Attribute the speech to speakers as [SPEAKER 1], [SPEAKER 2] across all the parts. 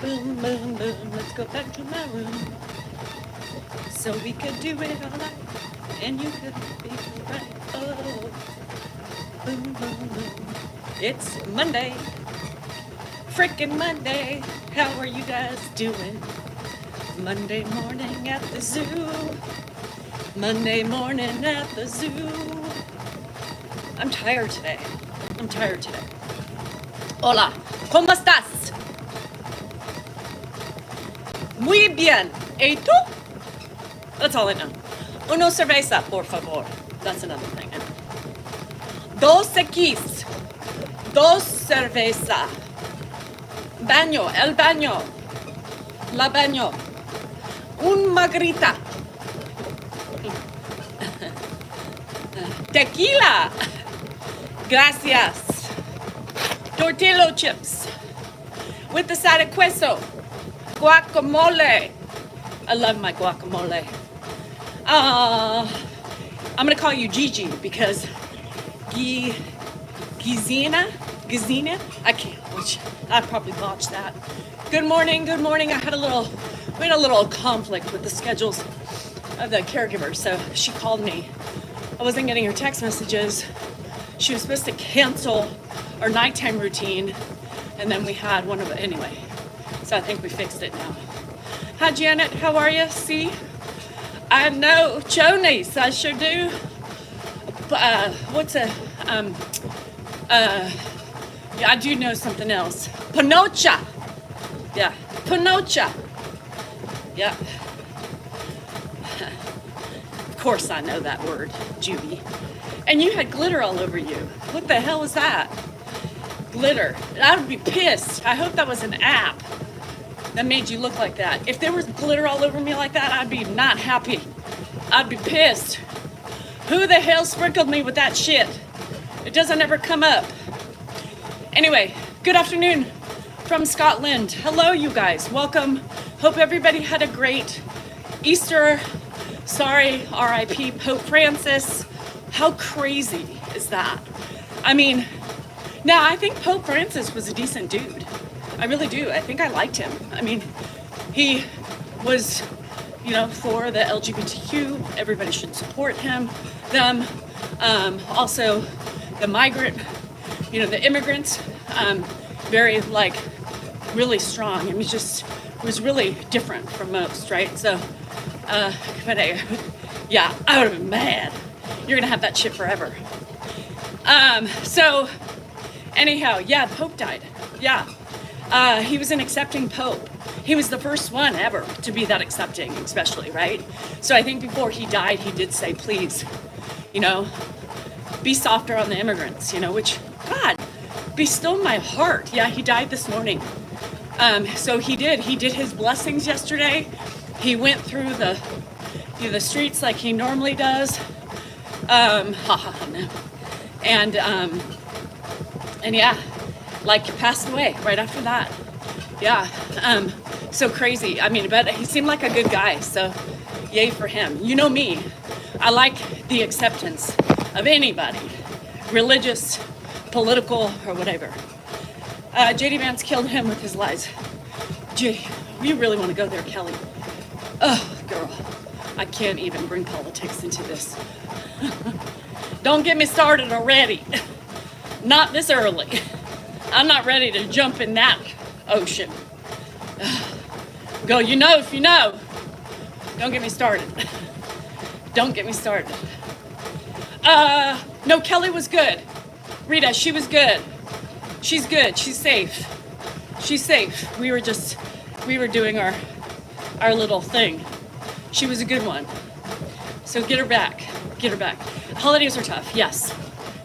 [SPEAKER 1] boom, boom, boom. Let's go back to my room. So we could do it all night, and you could be right. Oh, boom, boom, boom. It's Monday. Frickin' Monday. How are you guys doing? Monday morning at the zoo. Monday morning at the zoo. I'm tired today. Hola, ¿cómo estás? Muy bien. ¿Y tú? That's all I know. Uno cerveza, por favor. That's another thing. Dos X. Dos cerveza. Baño, el baño. La baño. Un margarita. Tequila. Gracias. Tortilla chips. With the side of queso. Guacamole. I love my guacamole. I'm gonna call you Gigi because Gizina, I can't, I probably botched that. Good morning. We had a little conflict with the schedules of the caregiver. So she called me. I wasn't getting her text messages. She was supposed to cancel our nighttime routine, and then we had one of it anyway. So I think we fixed it now. Hi Janet, how are you? See? I know chonies, I sure do. Yeah, I do know something else. Panocha. Yeah, panocha. Yeah. Of course I know that word, Judy. And you had glitter all over you. What the hell is that? Glitter. I would be pissed. I hope that was an app that made you look like that. If there was glitter all over me like that, I'd be not happy. I'd be pissed. Who the hell sprinkled me with that shit? It doesn't ever come up. Anyway, good afternoon from Scotland. Hello, you guys. Welcome. Hope everybody had a great Easter. Sorry, R.I.P. Pope Francis. How crazy is that? I mean, now I think Pope Francis was a decent dude. I really do. I think I liked him. I mean, he was, for the LGBTQ. Everybody should support them. Also, the migrant, the immigrants, very, really strong. It was really different from most, right? So, yeah, I would have been mad. You're gonna have that shit forever. So, anyhow, yeah, the Pope died. Yeah. He was an accepting Pope. He was the first one ever to be that accepting, especially, right? So I think before he died, he did say, please, be softer on the immigrants, which, God, be still my heart. Yeah, he died this morning. So he did his blessings yesterday. He went through the streets like he normally does. No. And yeah, passed away right after that. Yeah, so crazy. I mean, but he seemed like a good guy, so yay for him. You know me, I like the acceptance of anybody, religious, political, or whatever. JD Vance killed him with his lies. Gee, you really want to go there, Kelly? Oh, girl, I can't even bring politics into this. Don't get me started already. Not this early. I'm not ready to jump in that ocean. Go, if you know. Don't get me started. Don't get me started. No, Kelly was good. Rita, she was good. She's good. She's safe. She's safe. We were doing our little thing. She was a good one. So get her back. Get her back. Holidays are tough. Yes,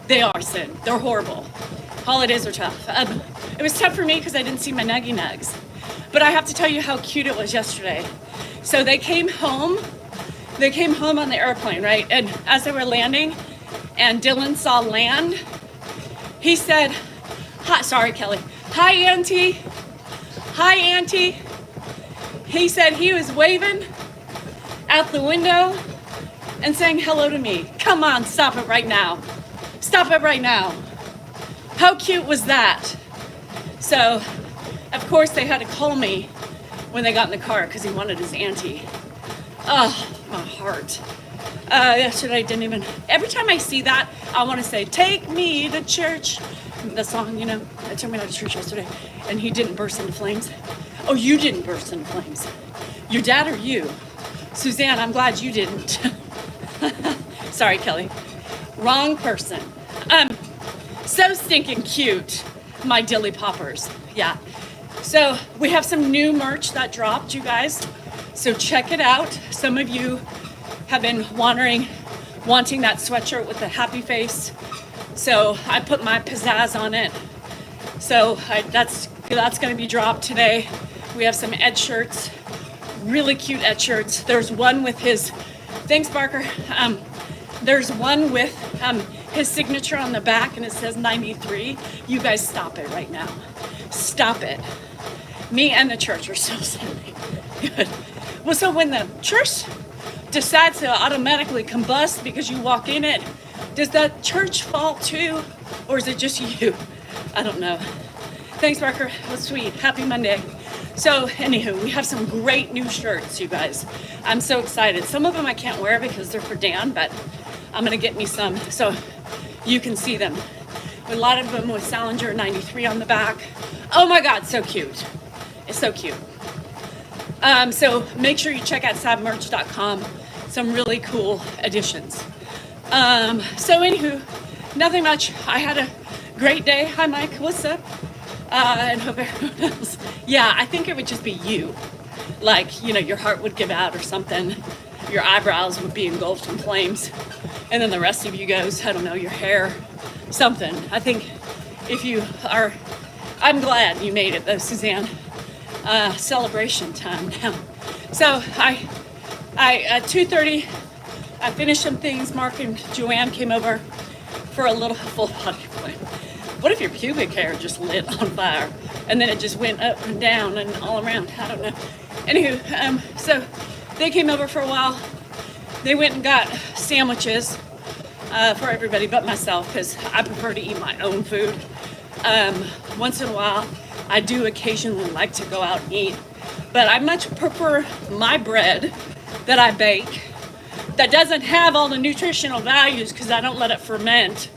[SPEAKER 1] they are, Sin. They're horrible. Holidays are tough. It was tough for me because I didn't see my nuggy nugs. But I have to tell you how cute it was yesterday. So they came home on the airplane, right? And as they were landing and Dylan saw land, he said, hi, sorry, Kelly. Hi, Auntie. Hi, Auntie. He said he was waving out the window and saying hello to me. Come on, stop it right now. Stop it right now. How cute was that? So Of course, they had to call me when they got in the car because he wanted his auntie. Oh, my heart. Yesterday didn't even, every time I see that, I want to say, take me to church. The song, you know, I took me out to church yesterday and he didn't burst into flames. Oh, you didn't burst into flames. Your dad or you? Suzanne, I'm glad you didn't. Sorry, Kelly. Wrong person. So stinking cute, my dilly poppers. Yeah. So we have some new merch that dropped, you guys. So check it out. Some of you have been wanting that sweatshirt with the happy face. So I put my pizzazz on it. So that's going to be dropped today. We have some Ed shirts, really cute Ed shirts. There's one with his, thanks Barker. There's one with his signature on the back and it says 93. You guys stop it right now. Stop it. Me and the church are so silly. Good. Well, so when the church decides to automatically combust because you walk in it, does that church fall too? Or is it just you? I don't know. Thanks, Barker. That was sweet. Happy Monday. So, anywho, we have some great new shirts, you guys. I'm so excited. Some of them I can't wear because they're for Dan, but I'm going to get me some so you can see them. A lot of them with Salinger 93 on the back. Oh my God, so cute. It's so cute. So make sure you check out sabmerch.com. Some really cool additions. So anywho, nothing much. I had a great day. Hi, Mike. What's up? And hope everyone else. Yeah, I think it would just be you. Like, you know, your heart would give out or something. Your eyebrows would be engulfed in flames. And then the rest of you goes, I don't know, your hair, something. I think if you are, I'm glad you made it though, Suzanne. Celebration time now. So at 2:30, I finished some things. Mark and Joanne came over for a little full body flame. What if your pubic hair just lit on fire and then it just went up and down and all around? I don't know. Anywho, so they came over for a while. They went and got sandwiches for everybody but myself because I prefer to eat my own food. Once in a while, I do occasionally like to go out and eat, but I much prefer my bread that I bake that doesn't have all the nutritional values because I don't let it ferment,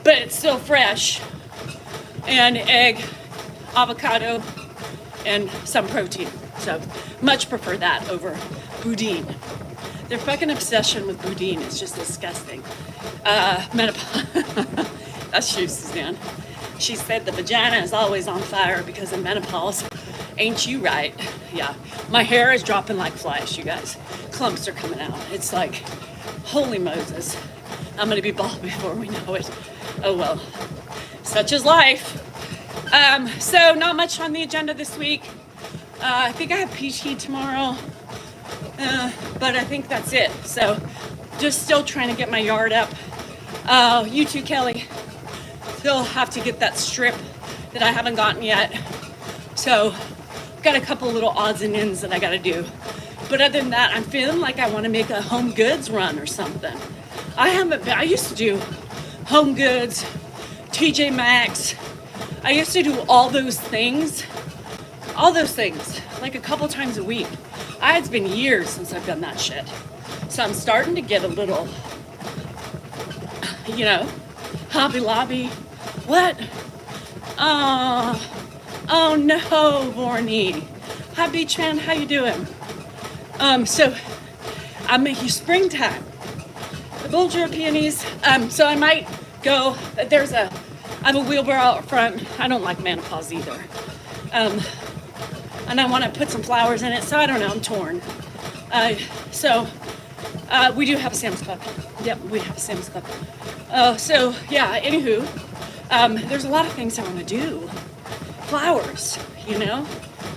[SPEAKER 1] but it's still fresh, and egg, avocado, and some protein. So much prefer that over boudin. Their fucking obsession with boudin is just disgusting. Menopause. That's true, Suzanne. She said the vagina is always on fire because of menopause. Ain't you right? Yeah. My hair is dropping like flies, you guys. Clumps are coming out. It's like, holy Moses. I'm going to be bald before we know it. Oh well. Such is life. So not much on the agenda this week. I think I have PT tomorrow. But I think that's it. So just still trying to get my yard up. You too, Kelly. Still have to get that strip that I haven't gotten yet. So got a couple little odds and ends that I got to do. But other than that, I'm feeling like I want to make a home goods run or something. I used to do home goods, TJ Maxx. I used to do all those things, like a couple times a week. It's been years since I've done that shit. So I'm starting to get a little, you know, Hobby Lobby. What? Oh no, Vorney. Hi, Beach Man, how you doing? So I'm making springtime. The Bulgur peonies. So I might go. I have a wheelbarrow out front. I don't like menopause either. And I want to put some flowers in it. So I don't know. I'm torn. We do have a Sam's Club. Yep, we have a Sam's Club. So yeah. Anywho, there's a lot of things I want to do. Flowers, you know.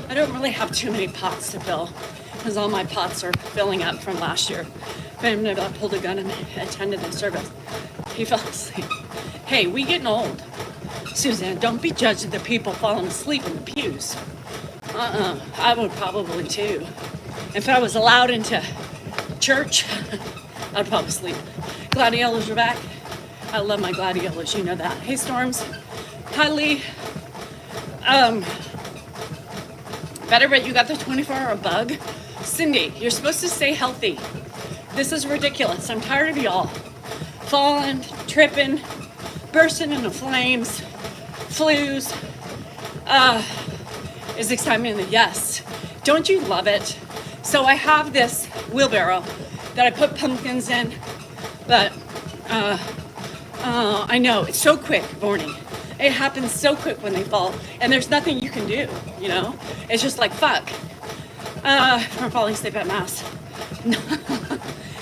[SPEAKER 1] I don't really have too many pots to fill because all my pots are filling up from last year. I pulled a gun and attended the service. He fell asleep. Hey, we getting old. Suzanne, don't be judging the people falling asleep in the pews. I would probably too. If I was allowed into church, I'd probably sleep. Gladiolas are back. I love my gladiolas, you know that. Hey, Storms. Hi, Lee. Better bet you got the 24-hour bug. Cindy, you're supposed to stay healthy. This is ridiculous. I'm tired of y'all falling, tripping, bursting into flames, flus. Is excitement? Yes. Don't you love it? So I have this wheelbarrow that I put pumpkins in, but I know it's so quick, Vorney. It happens so quick when they fall, and there's nothing you can do, you know? It's just like, fuck. From falling asleep at mass.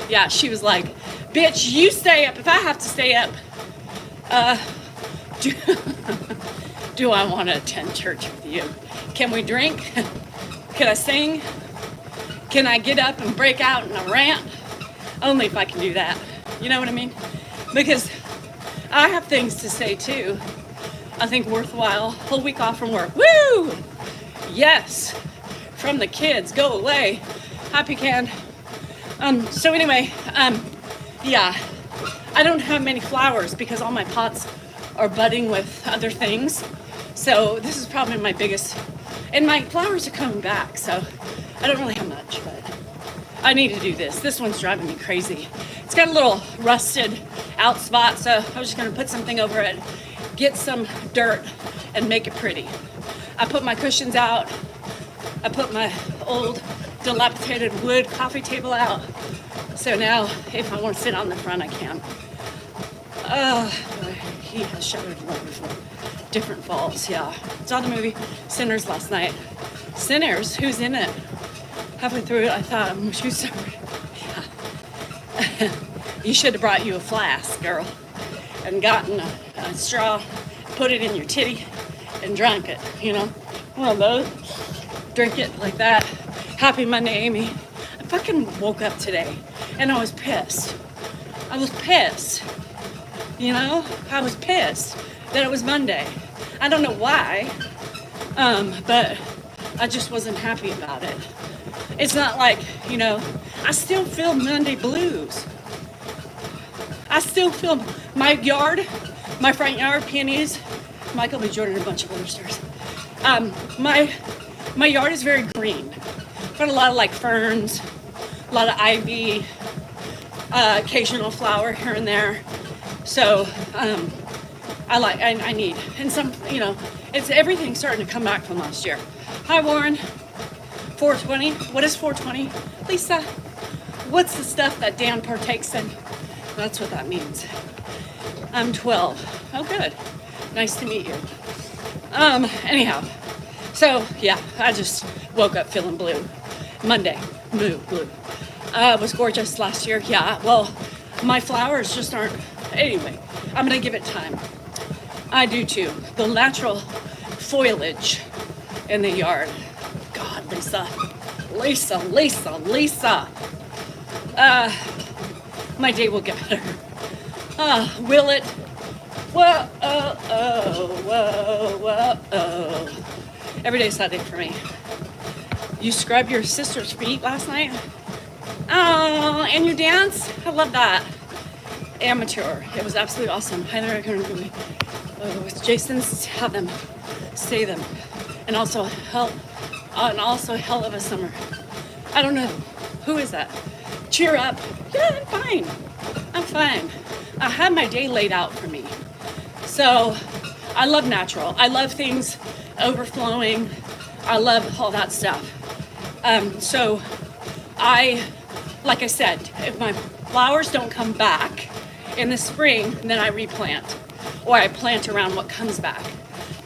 [SPEAKER 1] Yeah, she was like, bitch, you stay up if I have to stay up. Do I want to attend church with you? Can we drink? Can I sing? Can I get up and break out in a rant? Only if I can do that. You know what I mean? Because I have things to say too. I think worthwhile. Whole week off from work. Woo! Yes. From the kids. Go away. Happy can. So anyway, yeah. I don't have many flowers because all my pots are budding with other things. So this is probably my biggest, and my flowers are coming back, so I don't really have much, but I need to do this. This one's driving me crazy. It's got a little rusted out spot, so I was just gonna put something over it, get some dirt, and make it pretty. I put my cushions out. I put my old dilapidated wood coffee table out. So now, if I want to sit on the front, I can. He has shuddered wonderful. Different Falls, yeah. Saw the movie Sinners last night. Sinners? Who's in it? Halfway through it, I thought, who's sorry? Yeah. You should have brought you a flask, girl, and gotten a straw, put it in your titty, and drank it, you know? One of those. Drink it like that. Happy Monday, Amy. I fucking woke up today, and I was pissed. I was pissed. You know? I was pissed that it was Monday. I don't know why, but I just wasn't happy about it. It's not like, you know, I still feel Monday blues. I still feel my yard, my front yard, peonies, Michael B. Jordan, and a bunch of other stars. My yard is very green. Got a lot of like ferns, a lot of ivy, occasional flower here and there. So, I need, and some, you know, it's everything starting to come back from last year. Hi, Warren. 420. What is 420? Lisa, what's the stuff that Dan partakes in? That's what that means. I'm 12. Oh, good. Nice to meet you. Anyhow, so yeah, I just woke up feeling blue. Monday, blue. It was gorgeous last year. Yeah, well, my flowers just aren't. Anyway, I'm gonna give it time. I do too. The natural foliage in the yard. God, Lisa. My day will get better. Will it? Whoa. Every day's that day for me. You scrubbed your sister's feet last night? Oh, and you dance? I love that. Amateur. It was absolutely awesome. Highly recommend it. With Jason's, have them, stay them, and also hell of a summer. I don't know. Who is that? Cheer up. Yeah, I'm fine. I have my day laid out for me. So I love natural. I love things overflowing. I love all that stuff. So like I said, if my flowers don't come back in the spring, then I replant, or I plant around what comes back.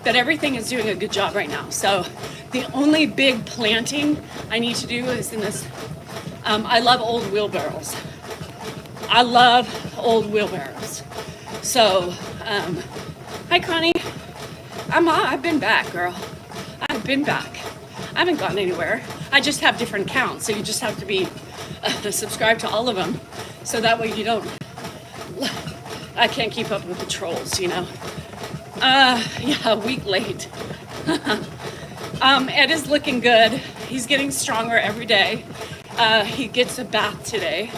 [SPEAKER 1] But everything is doing a good job right now. So the only big planting I need to do is in this. I love old wheelbarrows. So, hi Connie. I've been back, girl. I've been back. I haven't gone anywhere. I just have different accounts, so you just have to be subscribed to all of them, so that way you don't. I can't keep up with the trolls, you know. Yeah, a week late. Ed is looking good. He's getting stronger every day. He gets a bath today,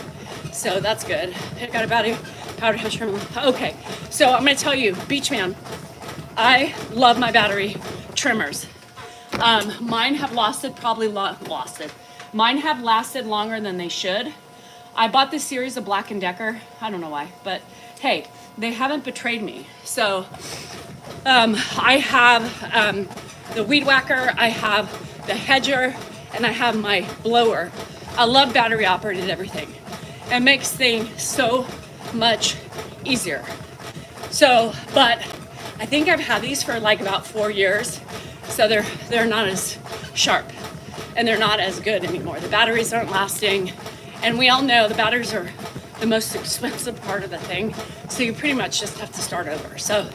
[SPEAKER 1] so that's good. I got a powder hair trimmer. Okay, so I'm gonna tell you, Beachman, I love my battery trimmers. Mine have Mine have lasted longer than they should. I bought this series of Black & Decker. I don't know why, but hey, they haven't betrayed me. So I have the weed whacker, I have the hedger, and I have my blower. I love battery operated everything. It makes things so much easier. So, but I think I've had these for like about 4 years. So they're not as sharp and they're not as good anymore. The batteries aren't lasting. And we all know the batteries are the most expensive part of the thing. So you pretty much just have to start over. So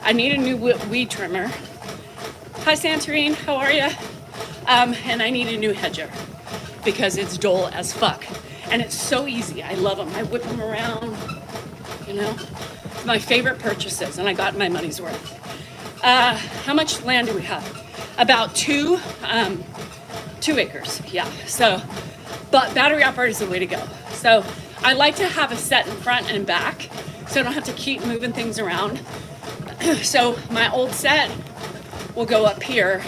[SPEAKER 1] I need a new weed trimmer. Hi Santorini, how are you? And I need a new hedger because it's dull as fuck. And it's so easy. I love them. I whip them around, you know. It's my favorite purchases and I got my money's worth. How much land do we have? About 2 acres, yeah. So, but battery operated is the way to go. So I like to have a set in front and back so I don't have to keep moving things around. So my old set will go up here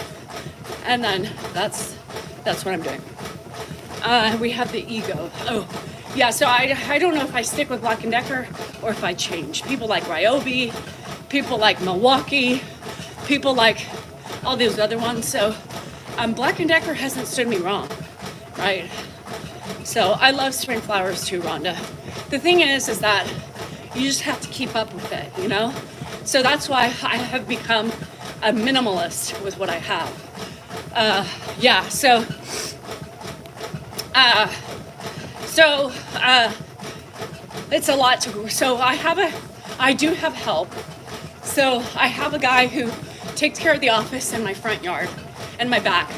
[SPEAKER 1] and then that's what I'm doing. We have the Ego. Oh, yeah, so I don't know if I stick with Black & Decker or if I change. People like Ryobi, people like Milwaukee, people like all those other ones. So Black & Decker hasn't stood me wrong, right? So I love spring flowers too, Rhonda. The thing is that you just have to keep up with it, you know? So that's why I have become a minimalist with what I have. Yeah, so it's a lot to, so I do have help. So I have a guy who takes care of the office and my front yard and my back.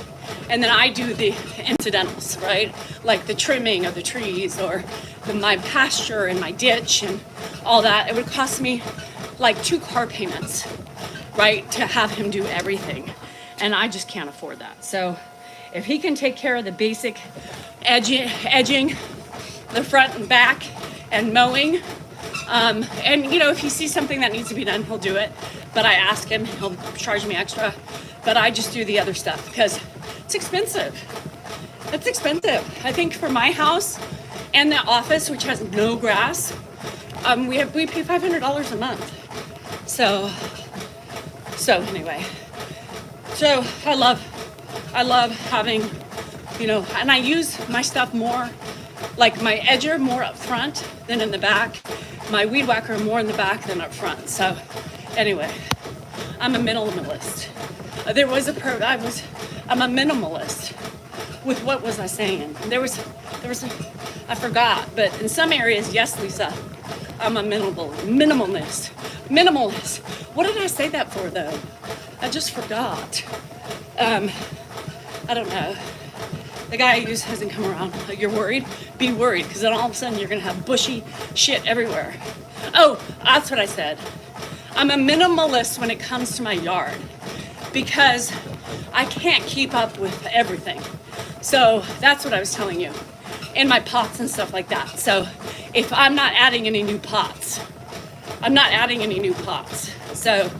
[SPEAKER 1] And then I do the incidentals, right? Like the trimming of the trees or my pasture and my ditch and all that. It would cost me like 2 car payments, right? To have him do everything. And I just can't afford that. So if he can take care of the basic edging, the front and back and mowing, and you know, if he sees something that needs to be done, he'll do it. But I ask him, he'll charge me extra. But I just do the other stuff because it's expensive. It's expensive. I think for my house and the office, which has no grass, we pay $500 a month. So anyway, so I love having, you know, and I use my stuff more, like my edger more up front than in the back, my weed whacker more in the back than up front. So anyway, I'm a minimalist. I'm a minimalist with what was I saying? There was I forgot, but in some areas, yes, Lisa, I'm a minimalist. What did I say that for though? I just forgot. I don't know. The guy I use hasn't come around. You're worried? Be worried, because then all of a sudden you're gonna have bushy shit everywhere. Oh, that's what I said. I'm a minimalist when it comes to my yard because I can't keep up with everything. So that's what I was telling you. In my pots and stuff like that. So if I'm not adding any new pots, So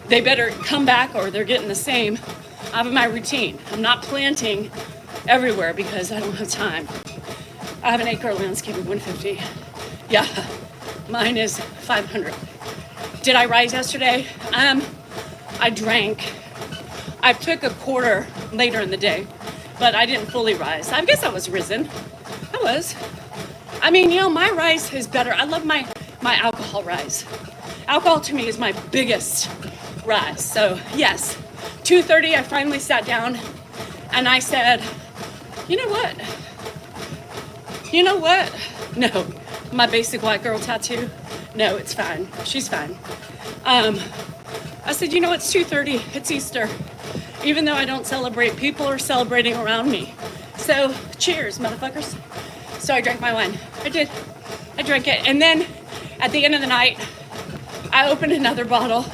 [SPEAKER 1] they better come back or they're getting the same out of my routine. I'm not planting everywhere because I don't have time. I have an acre of landscaping, 150. Yeah, mine is 500. Did I rise yesterday? I drank. I took a quarter later in the day, but I didn't fully rise. I guess I was risen. I was. I mean, you know, my rise is better. I love my alcohol rise. Alcohol to me is my biggest rise. So yes, 2:30, I finally sat down and I said, you know what? No, my basic white girl tattoo. No, it's fine. She's fine. I said, you know, it's 2:30. It's Easter. Even though I don't celebrate, people are celebrating around me. So cheers, motherfuckers. So I drank my wine. I did. I drank it. And then at the end of the night, I opened another bottle.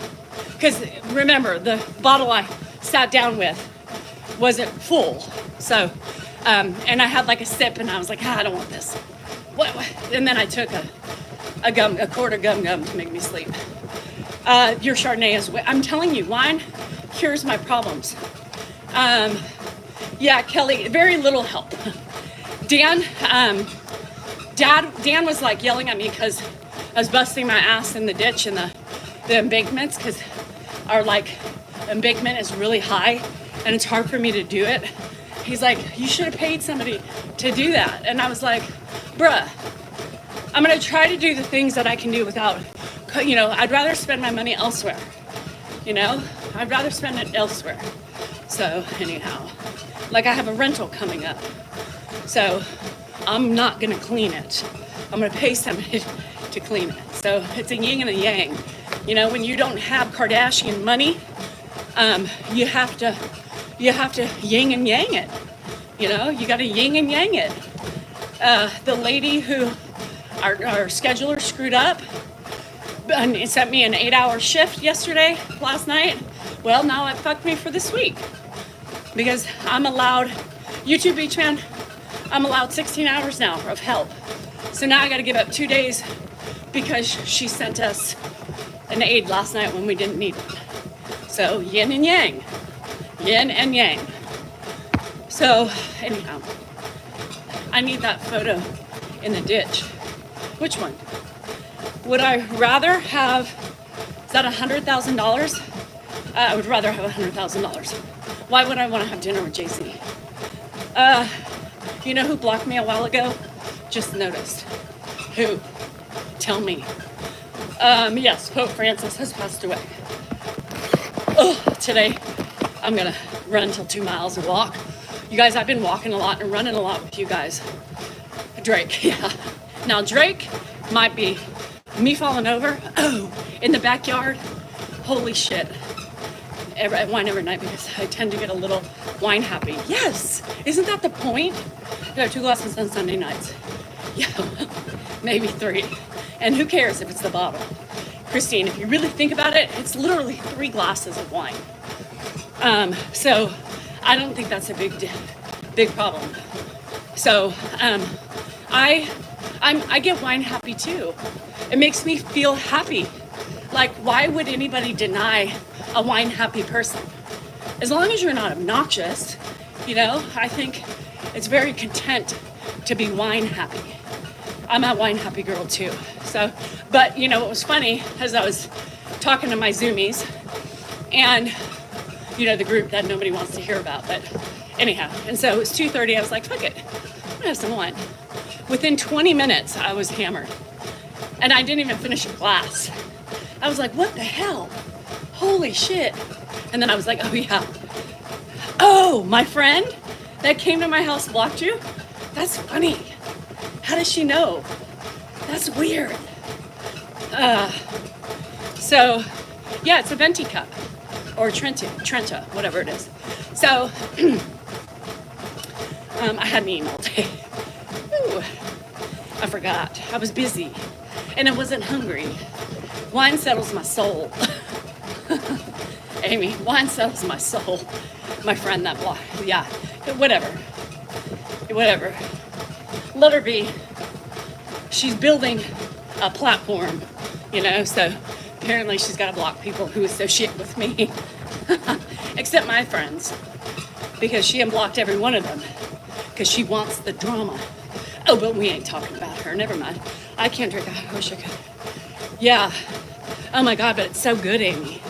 [SPEAKER 1] Because remember, the bottle I sat down with wasn't full. So, and I had like a sip and I was like, I don't want this. What? And then I took a quarter gum to make me sleep. Your Chardonnay is, I'm telling you, wine cures my problems. Yeah, Kelly, very little help. Dan, Dan was like yelling at me because I was busting my ass in the ditch and the embankments, because our like embankment is really high and it's hard for me to do it. He's like, you should have paid somebody to do that. And I was like, bruh, I'm gonna try to do the things that I can do without, I'd rather spend my money elsewhere. I'd rather spend it elsewhere. So anyhow, like I have a rental coming up. So I'm not gonna clean it. I'm gonna pay somebody to clean it. So it's a yin and a yang. When you don't have Kardashian money, you have to yin and yang it. You gotta yin and yang it. The lady who our scheduler screwed up and it sent me an 8-hour shift last night. Well, now it fucked me for this week, because I'm allowed, YouTube Beach Man, I'm allowed 16 hours now of help. So now I gotta give up 2 days because she sent us an aid last night when we didn't need it. So yin and yang, yin and yang. So anyhow, I need that photo in the ditch. Which one? Would I rather have, is that $100,000? I would rather have $100,000. Why would I want to have dinner with Jay-Z? You know who blocked me a while ago? Just noticed. Who? Tell me. Yes, Pope Francis has passed away. Today I'm gonna run till 2 miles and walk. You guys, I've been walking a lot and running a lot with you guys. Drake, yeah. Now Drake might be me falling over, in the backyard. Holy shit. I wine every night because I tend to get a little wine happy. Yes, isn't that the point? I have 2 glasses on Sunday nights. Yeah, maybe 3. And who cares if it's the bottle? Christine, if you really think about it, it's literally 3 glasses of wine. So I don't think that's a big problem. So I get wine happy too. It makes me feel happy. Like, why would anybody deny a wine happy person? As long as you're not obnoxious, I think it's very content to be wine happy. I'm a wine happy girl too. So, but what was funny is I was talking to my Zoomies, and the group that nobody wants to hear about, but anyhow, and so it was 2:30. I was like, fuck it, I'm gonna have some wine. Within 20 minutes, I was hammered, and I didn't even finish a glass. I was like, what the hell? Holy shit. And then I was like, oh yeah. Oh, my friend that came to my house blocked you? That's funny. How does she know? That's weird. So yeah, it's a venti cup or Trenta, whatever it is. So I had an email day. Ooh, I forgot. I was busy and I wasn't hungry. Wine settles my soul. Amy, wine settles my soul. My friend that block. Yeah, whatever. Let her be. She's building a platform, so apparently she's got to block people who associate with me. Except my friends, because she unblocked every one of them because she wants the drama. Oh, but we ain't talking about her. Never mind. I can't drink. I wish I could. Yeah. Oh my God, but it's so good, Amy.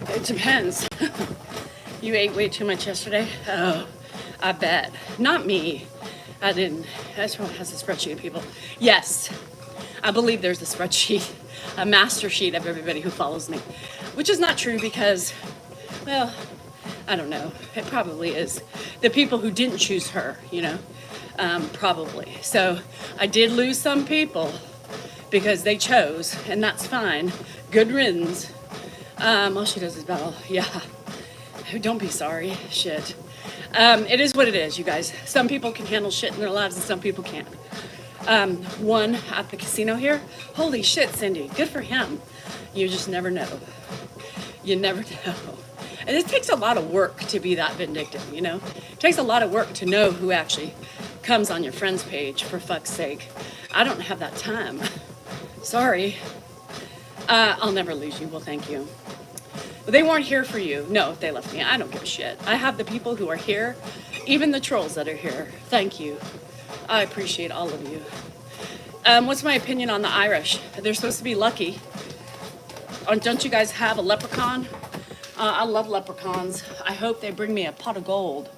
[SPEAKER 1] It depends. You ate way too much yesterday? Oh, I bet. Not me. I didn't. Everyone has a spreadsheet of people. Yes, I believe there's a spreadsheet, a master sheet of everybody who follows me, which is not true because, well, I don't know. It probably is. The people who didn't choose her, probably. So I did lose some people because they chose, and that's fine. Good riddance. All she does is battle. Yeah. Don't be sorry. Shit. It is what it is, you guys. Some people can handle shit in their lives and some people can't. One at the casino here. Holy shit, Cindy. Good for him. You just never know. You never know. And it takes a lot of work to be that vindictive, It takes a lot of work to know who actually comes on your friends page, for fuck's sake. I don't have that time. Sorry. I'll never lose you. Well, thank you. They weren't here for you. No, they left me. I don't give a shit. I have the people who are here, even the trolls that are here. Thank you. I appreciate all of you. What's my opinion on the Irish? They're supposed to be lucky. Don't you guys have a leprechaun? I love leprechauns. I hope they bring me a pot of gold.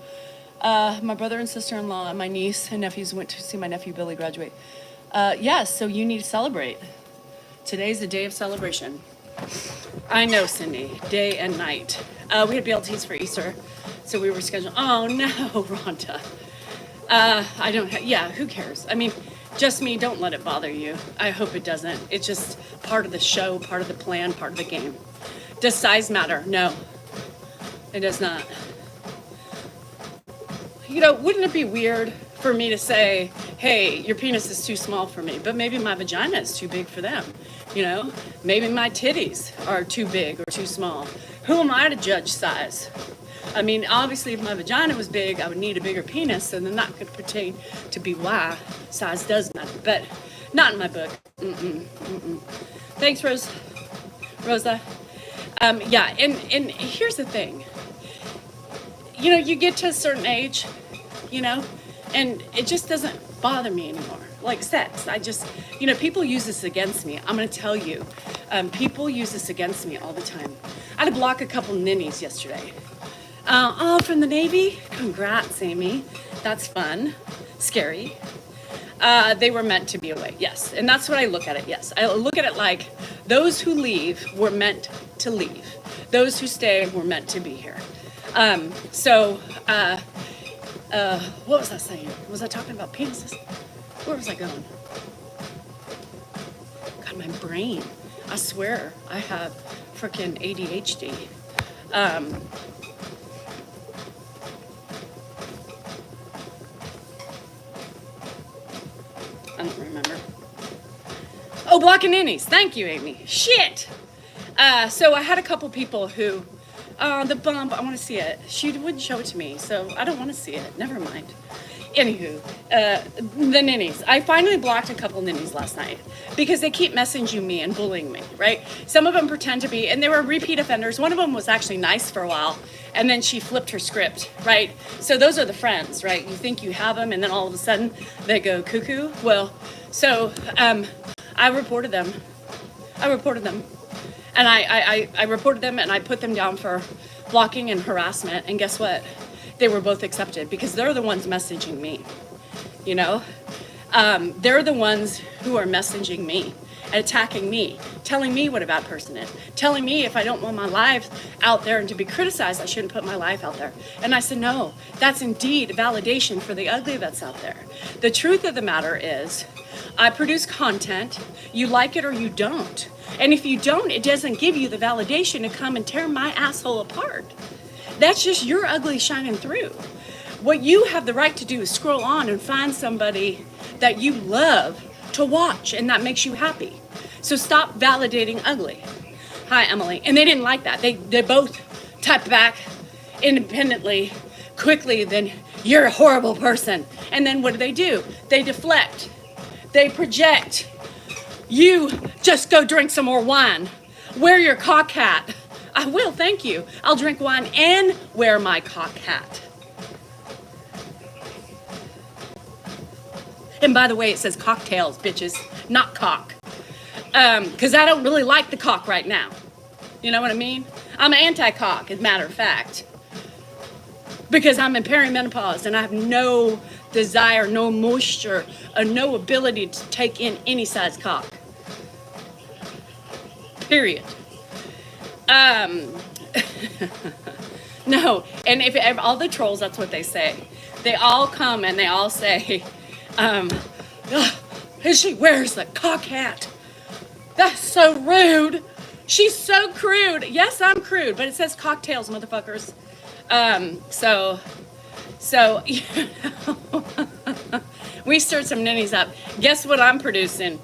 [SPEAKER 1] My brother and sister-in-law and my niece and nephews went to see my nephew Billy graduate. Yes, so you need to celebrate. Today's a day of celebration. I know, Cindy, day and night. We had BLTs for Easter, so we were scheduled. Oh no, Rhonda. I don't yeah, who cares? I mean, just me, don't let it bother you. I hope it doesn't. It's just part of the show, part of the plan, part of the game. Does size matter? No, it does not. You know, wouldn't it be weird for me to say, hey, your penis is too small for me, but maybe my vagina is too big for them, you know? Maybe my titties are too big or too small. Who am I to judge size? I mean, obviously, if my vagina was big, I would need a bigger penis, and then that could pertain to be why size does matter, but not in my book. Thanks, Rosa. Yeah, and here's the thing. You know, you get to a certain age, you know, and it just doesn't bother me anymore. Like sex, I just, you know, people use this against me. I'm going to tell you, people use this against me all the time. I had to block a couple ninnies yesterday. Oh, from the Navy? Congrats, Amy. That's fun. Scary. They were meant to be away, yes. And that's what I look at it, yes. I look at it like those who leave were meant to leave. Those who stay were meant to be here. What was I saying? Was I talking about penises? Where was I going? God, my brain. I swear I have freaking ADHD. I don't remember. Oh, blocking innies. Thank you, Amy. Shit. So I had a couple people who, the bump, I want to see it. She wouldn't show it to me, so I don't want to see it. Never mind. Anywho, the ninnies. I finally blocked a couple ninnies last night because they keep messaging me and bullying me, right? Some of them pretend to be, and they were repeat offenders. One of them was actually nice for a while, and then she flipped her script, right? So those are the friends, right? You think you have them, and then all of a sudden they go cuckoo. Well, so I reported them. And I reported them and I put them down for blocking and harassment. And guess what? They were both accepted because they're the ones messaging me, you know? They're the ones who are messaging me and attacking me, telling me what a bad person is, telling me if I don't want my life out there and to be criticized, I shouldn't put my life out there. And I said, no, that's indeed validation for the ugly that's out there. The truth of the matter is, I produce content, you like it or you don't. And if you don't, it doesn't give you the validation to come and tear my asshole apart. That's just your ugly shining through. What you have the right to do is scroll on and find somebody that you love to watch and that makes you happy. So stop validating ugly. Hi, Emily. And they didn't like that. They both typed back independently, quickly, then you're a horrible person. And then what do? They deflect. They project. You just go drink some more wine. Wear your cock hat. I will, thank you. I'll drink wine and wear my cock hat. And by the way, it says cocktails, bitches, not cock. Because I don't really like the cock right now. You know what I mean? I'm anti-cock, as a matter of fact. Because I'm in perimenopause and I have no desire, no moisture, no ability to take in any size cock. Period. No, and if all the trolls, that's what they say. They all come and they all say, she wears the cock hat. That's so rude. She's so crude. Yes, I'm crude, but it says cocktails, motherfuckers. So you know, we stirred some ninnies up. Guess what I'm producing,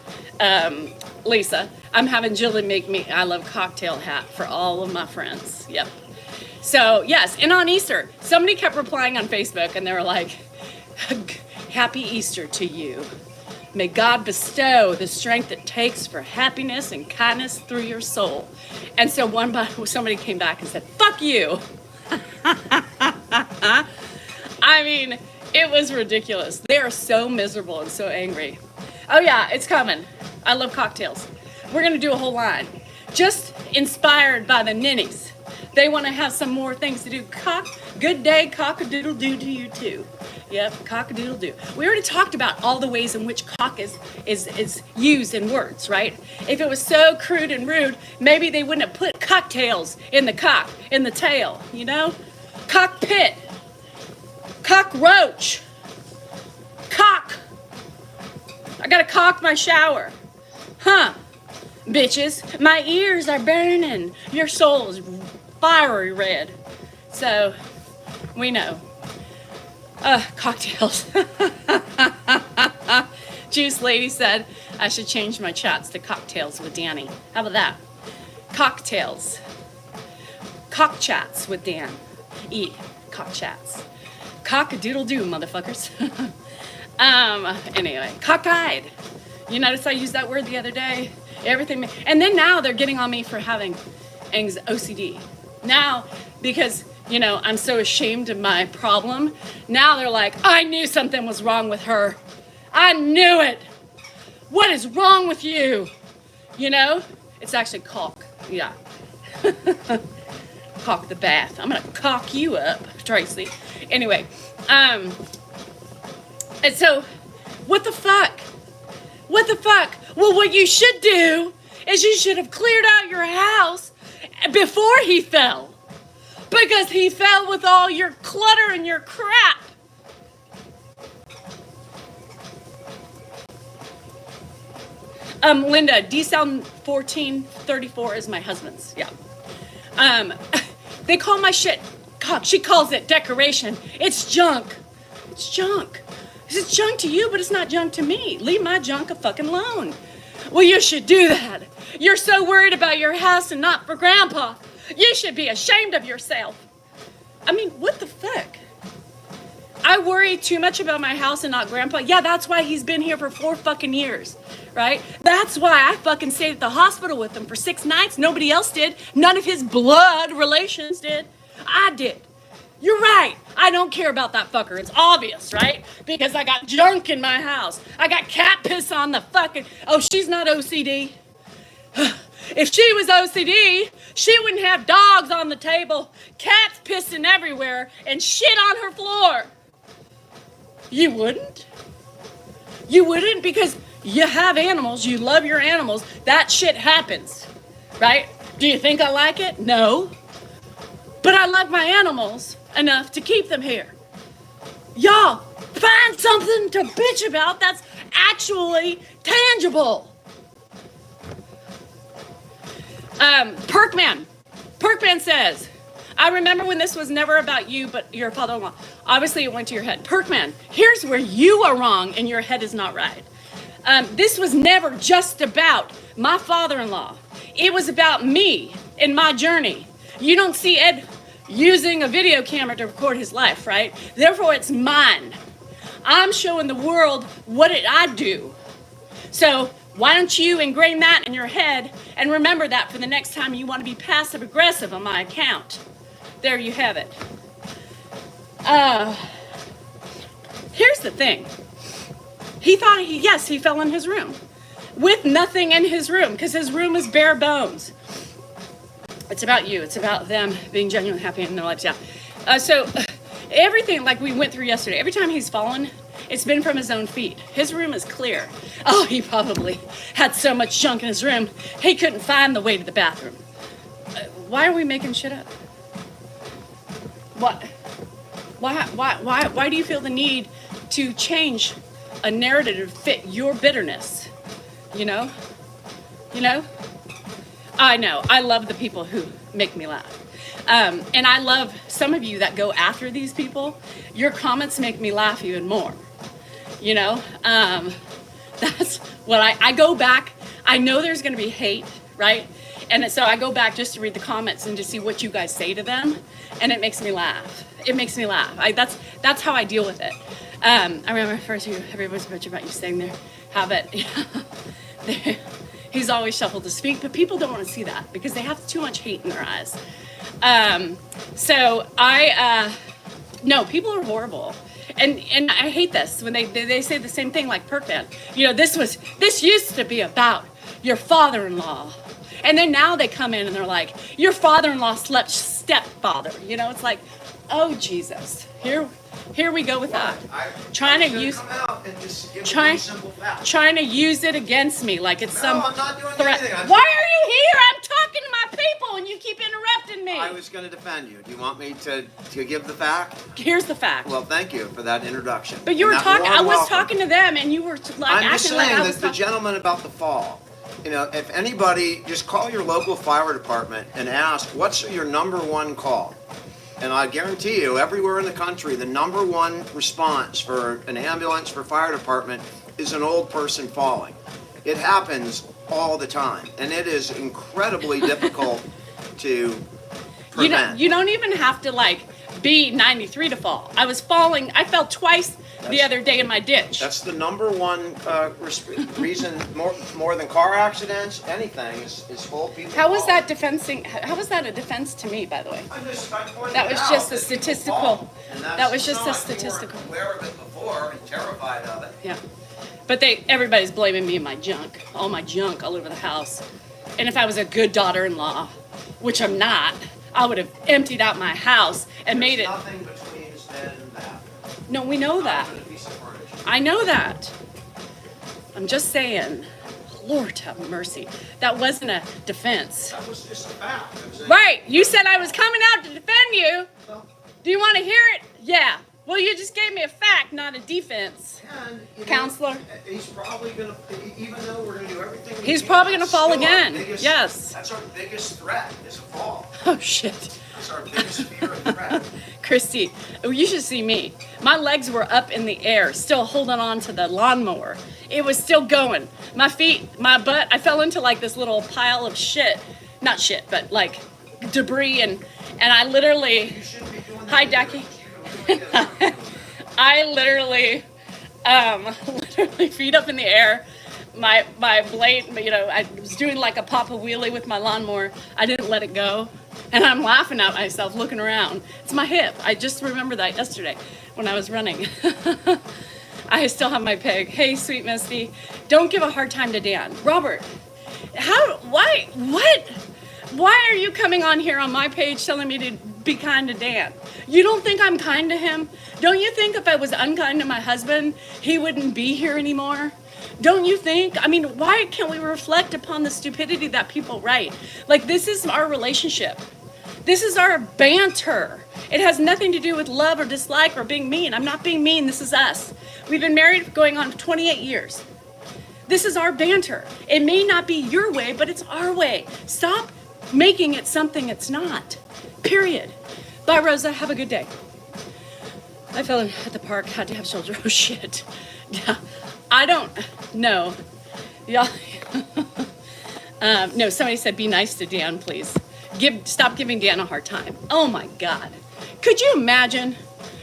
[SPEAKER 1] Lisa? I'm having Jilly make me, I love cocktail hat for all of my friends. Yep. So yes, and on Easter, somebody kept replying on Facebook and they were like, happy Easter to you. May God bestow the strength it takes for happiness and kindness through your soul. And so somebody came back and said, fuck you. I mean, it was ridiculous. They are so miserable and so angry. Oh yeah, it's coming. I love cocktails. We're gonna do a whole line. Just inspired by the ninnies. They want to have some more things to do. Good day, cock-a-doodle-doo to you too. Yep, cock-a-doodle-doo. We already talked about all the ways in which cock is used in words, right? If it was so crude and rude, maybe they wouldn't have put cocktails in the cock, in the tail, you know? Cockpit, cockroach, cock. I gotta cock my shower. Huh, bitches, my ears are burning. Your soul is fiery red. So, we know. Cocktails. Juice Lady said I should change my chats to cocktails with Danny. How about that? Cocktails. Cock chats with Dan. Cock chats. Cock-a-doodle-doo, motherfuckers. Anyway, cockeyed. You notice I used that word the other day? Everything. And then now they're getting on me for having OCD. Now, because, you know, I'm so ashamed of my problem. Now they're like, I knew something was wrong with her. I knew it. What is wrong with you? You know? It's actually caulk. Yeah. Caulk the bath. I'm going to caulk you up, Tracy. Anyway. And so, what the fuck? What the fuck? Well, what you should do is you should have cleared out your house before he fell. Because he fell with all your clutter and your crap. Linda, D-Sound 1434 is my husband's. Yeah. They call my shit cock. She calls it decoration. It's junk. It's junk. It's junk to you, but it's not junk to me. Leave my junk fucking alone. Well, you should do that. You're so worried about your house and not for Grandpa. You should be ashamed of yourself. I mean, what the fuck? I worry too much about my house and not Grandpa. Yeah, that's why he's been here for 4 fucking years, right? That's why I fucking stayed at the hospital with him for 6 nights. Nobody else did. None of his blood relations did. I did. You're right. I don't care about that fucker. It's obvious, right? Because I got junk in my house. I got cat piss on the fucking... Oh, she's not OCD. If she was OCD, she wouldn't have dogs on the table, cats pissing everywhere, and shit on her floor. You wouldn't? You wouldn't because you have animals, you love your animals, that shit happens, right? Do you think I like it? No. But I love my animals enough to keep them here. Y'all, find something to bitch about that's actually tangible. Perkman says, I remember when this was never about you, but your father-in-law. Obviously, it went to your head. Perkman, here's where you are wrong and your head is not right. This was never just about my father-in-law. It was about me and my journey. You don't see Ed using a video camera to record his life, right? Therefore, it's mine. I'm showing the world what I do. So why don't you ingrain that in your head and remember that for the next time you want to be passive-aggressive on my account. There you have it. Here's the thing. He thought, he fell in his room with nothing in his room because his room is bare bones. It's about you. It's about them being genuinely happy in their lives. Yeah. So everything like we went through yesterday, every time he's fallen, it's been from his own feet. His room is clear. Oh, he probably had so much junk in his room, he couldn't find the way to the bathroom. Why are we making shit up? What? Why do you feel the need to change a narrative to fit your bitterness? You know? I know. I love the people who make me laugh. And I love some of you that go after these people. Your comments make me laugh even more. You know? That's what I go back. I know there's going to be hate, right? And so I go back just to read the comments and to see what you guys say to them. And it makes me laugh. It makes me laugh. That's how I deal with it. I remember first everybody's bitching about you staying there. Habit. He's always shuffled his feet, but people don't want to see that because they have too much hate in their eyes. No, people are horrible. And I hate this when they say the same thing like Perkman. You know, this used to be about your father-in-law. And then now they come in and they're like, your father-in-law slept stepfather. You know, it's like, oh Jesus. Here we go with that. Trying to use it against me like it's some
[SPEAKER 2] I'm not doing
[SPEAKER 1] threat.
[SPEAKER 2] anything.
[SPEAKER 1] Why are you here? I'm talking to my people and you keep interrupting me.
[SPEAKER 2] I was going to defend you. Do you want me to give the fact?
[SPEAKER 1] Here's the fact.
[SPEAKER 2] Well, thank you for that introduction.
[SPEAKER 1] But you were talking. I was talking to them and you were like
[SPEAKER 2] I'm just
[SPEAKER 1] acting like
[SPEAKER 2] saying
[SPEAKER 1] I was
[SPEAKER 2] that the
[SPEAKER 1] talking.
[SPEAKER 2] gentleman about the fall. You know, if anybody, just call your local fire department and ask, what's your number one call? And I guarantee you, everywhere in the country, the number one response for an ambulance, for fire department, is an old person falling. It happens all the time, and it is incredibly difficult to prevent.
[SPEAKER 1] You don't even have to like be 93 to fall. I was falling. I fell twice the other day in my ditch.
[SPEAKER 2] That's the number one reason, more than car accidents, anything, is old people.
[SPEAKER 1] How was
[SPEAKER 2] falling.
[SPEAKER 1] that defensing? How was that a defense to me, by the way?
[SPEAKER 2] I pointed
[SPEAKER 1] That was
[SPEAKER 2] out
[SPEAKER 1] just a
[SPEAKER 2] that people
[SPEAKER 1] statistical.
[SPEAKER 2] fall, and that's
[SPEAKER 1] That was just
[SPEAKER 2] not-
[SPEAKER 1] a statistical.
[SPEAKER 2] You weren't aware of it before and terrified of it.
[SPEAKER 1] Yeah, but everybody's blaming me and my junk, all my junk all over the house. And if I was a good daughter-in-law, which I'm not, I would have emptied out my house and made it.
[SPEAKER 2] There's nothing between his bed and the bathroom.
[SPEAKER 1] No, we know that.
[SPEAKER 2] Not even a piece of furniture.
[SPEAKER 1] I know that. I'm just saying, Lord have mercy. That wasn't a defense.
[SPEAKER 2] That was just a fact. It was a-
[SPEAKER 1] Right, you said I was coming out to defend you. Do you want to hear it? Yeah. Well, you just gave me a fact, not a defense.
[SPEAKER 2] And, you know,
[SPEAKER 1] Counselor?
[SPEAKER 2] He's probably going to, even though we're going to do everything we
[SPEAKER 1] He's
[SPEAKER 2] can,
[SPEAKER 1] probably gonna
[SPEAKER 2] that's
[SPEAKER 1] fall
[SPEAKER 2] still our
[SPEAKER 1] again.
[SPEAKER 2] biggest-
[SPEAKER 1] Yes.
[SPEAKER 2] That's our biggest threat, is a fall.
[SPEAKER 1] Oh, shit.
[SPEAKER 2] That's our biggest fear and threat.
[SPEAKER 1] Christy, you should see me. My legs were up in the air, still holding on to the lawnmower. It was still going. My feet, my butt, I fell into like this little pile of shit. Not shit, but like debris, and I literally,
[SPEAKER 2] You shouldn't be doing that.
[SPEAKER 1] hi,
[SPEAKER 2] either.
[SPEAKER 1] Jackie.
[SPEAKER 2] You don't really get it.
[SPEAKER 1] I literally, feet up in the air. My blade, you know, I was doing like a papa wheelie with my lawnmower. I didn't let it go. And I'm laughing at myself, looking around. It's my hip. I just remember that yesterday when I was running. I still have my peg. Hey, sweet Misty, don't give a hard time to Dan. Robert, why are you coming on here on my page telling me to be kind to Dan? You don't think I'm kind to him? Don't you think if I was unkind to my husband, he wouldn't be here anymore? Don't you think? I mean, why can't we reflect upon the stupidity that people write? Like, this is our relationship. This is our banter. It has nothing to do with love or dislike or being mean. I'm not being mean. This is us. We've been married going on 28 years. This is our banter. It may not be your way, but it's our way. Stop making it something it's not. Period. Bye, Rosa. Have a good day. I fell in at the park. Had to have shoulder. Oh, shit. Yeah. I don't know. Yeah. No, somebody said, be nice to Dan, please. Stop giving Dan a hard time. Oh, my God. Could you imagine?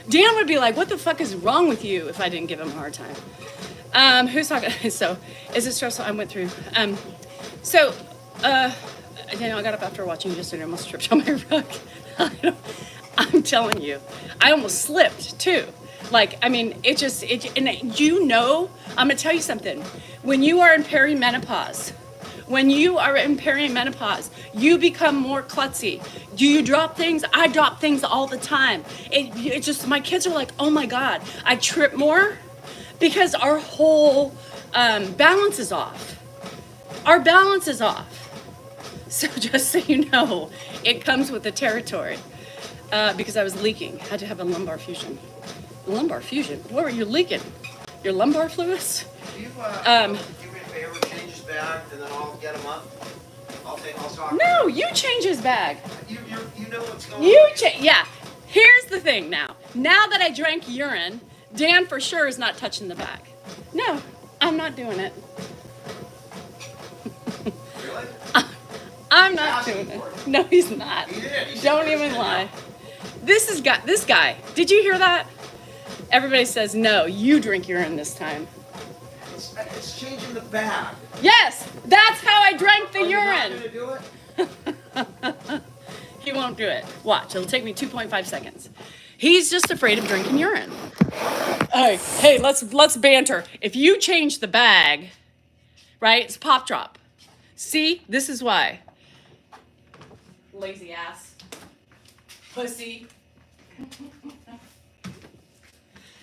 [SPEAKER 1] Dan would be like, what the fuck is wrong with you if I didn't give him a hard time? Who's talking? So, is it stressful? I went through. I got up after watching you yesterday. I almost tripped on my rug. I'm telling you, I almost slipped too. Like, I mean, and you know, I'm gonna tell you something. When you are in perimenopause, you become more klutzy. Do you drop things? I drop things all the time. It just, my kids are like, oh my God, I trip more because our whole balance is off. Our balance is off. So just so you know, it comes with the territory. Because I was leaking, had to have a lumbar fusion. Lumbar fusion? What were you leaking? Your lumbar fluids?
[SPEAKER 2] You, do me a favor, change his bag, and then I'll get him up. I'll talk.
[SPEAKER 1] No, you change his bag.
[SPEAKER 2] You know what's going on.
[SPEAKER 1] Yeah. Here's the thing now. Now that I drank urine, Dan for sure is not touching the bag. No, I'm not doing it.
[SPEAKER 2] Really?
[SPEAKER 1] I'm not doing it. No, he's not.
[SPEAKER 2] He did. He said
[SPEAKER 1] Don't
[SPEAKER 2] there's
[SPEAKER 1] even
[SPEAKER 2] no
[SPEAKER 1] lie. This guy. Did you hear that? Everybody says no. You drink urine this time.
[SPEAKER 2] It's changing the bag.
[SPEAKER 1] Yes, that's how I drank the
[SPEAKER 2] Are you
[SPEAKER 1] urine.
[SPEAKER 2] not gonna do it?
[SPEAKER 1] He won't do it. Watch, it'll take me 2.5 seconds. He's just afraid of drinking urine. Hey, let's banter. If you change the bag, right? It's pop drop. See, this is why. Lazy ass. Pussy.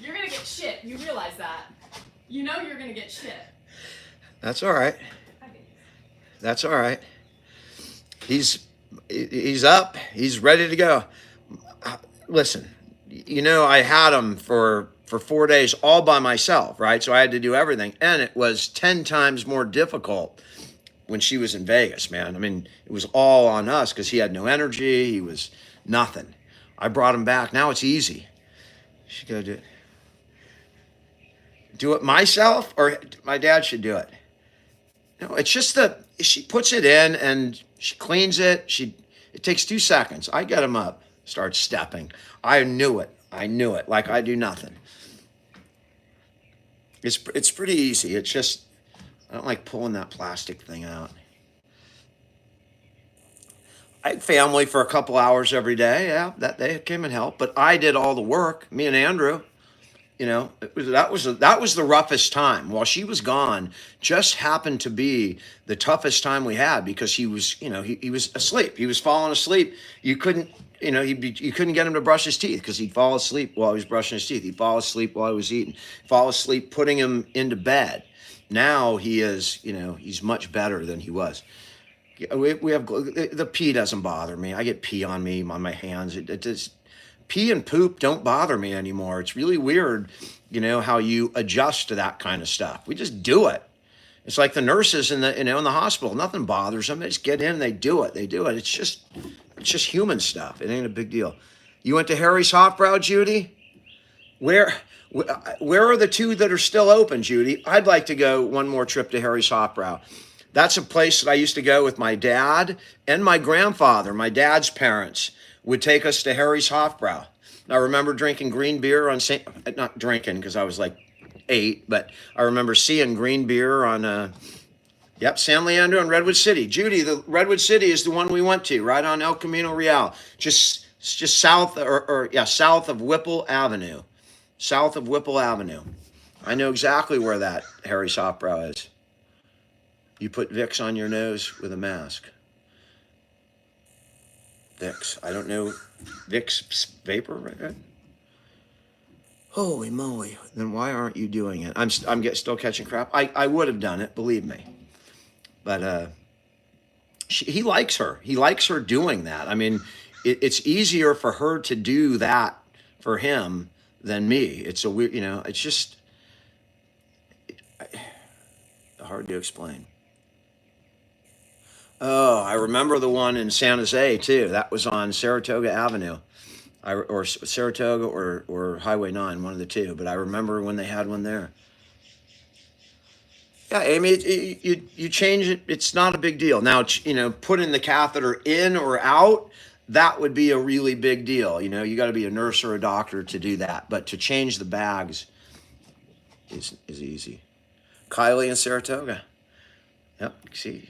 [SPEAKER 1] You're gonna get shit. You realize that. You know you're gonna get shit.
[SPEAKER 2] That's all right. That's all right. He's up. He's ready to go. Listen, I had him for 4 days all by myself, right? So I had to do everything, and it was 10 times more difficult when she was in Vegas, man. I mean, it was all on us because he had no energy. He was nothing. I brought him back. Now it's easy. She gotta do it myself, or my dad should do it. No, it's just she puts it in and she cleans it. It takes 2 seconds. I get him up, starts stepping. I knew it. Like I do nothing. It's pretty easy. It's just I don't like pulling that plastic thing out. I had family for a couple hours every day. Yeah, that they came and helped, but I did all the work. Me and Andrew. That was the roughest time. While she was gone, just happened to be the toughest time we had because he was asleep. He was falling asleep. You couldn't get him to brush his teeth because he'd fall asleep while he was brushing his teeth. He'd fall asleep while he was eating. Fall asleep, putting him into bed. Now he is, he's much better than he was. We have the pee doesn't bother me. I get pee on me on my hands. It just. Pee and poop don't bother me anymore. It's really weird, how you adjust to that kind of stuff. We just do it. It's like the nurses in the hospital. Nothing bothers them. They just get in and they do it. It's just human stuff. It ain't a big deal. You went to Harry's Hofbrau, Judy? Where are the 2 that are still open, Judy? I'd like to go one more trip to Harry's Hofbrau. That's a place that I used to go with my dad and my grandfather, my dad's parents. Would take us to Harry's Hofbrau. I remember drinking green beer not drinking because I was like 8, but I remember seeing green beer on, San Leandro and Redwood City. Judy, the Redwood City is the one we went to, right on El Camino Real, just south south of Whipple Avenue. South of Whipple Avenue. I know exactly where that Harry's Hofbrau is. You put Vicks on your nose with a mask. Vicks. I don't know. Vicks vapor, right? Holy moly. Then why aren't you doing it? I'm still catching crap. I would have done it, believe me. But he likes her. He likes her doing that. I mean, it's easier for her to do that for him than me. It's a weird, it's just hard to explain. Oh, I remember the one in San Jose too. That was on Saratoga Avenue, or Saratoga or Highway 9, one of the two. But I remember when they had one there. Yeah, Amy, you change it. It's not a big deal. Now, putting the catheter in or out, that would be a really big deal. You got to be a nurse or a doctor to do that. But to change the bags is easy. Kylie in Saratoga. Yep. See.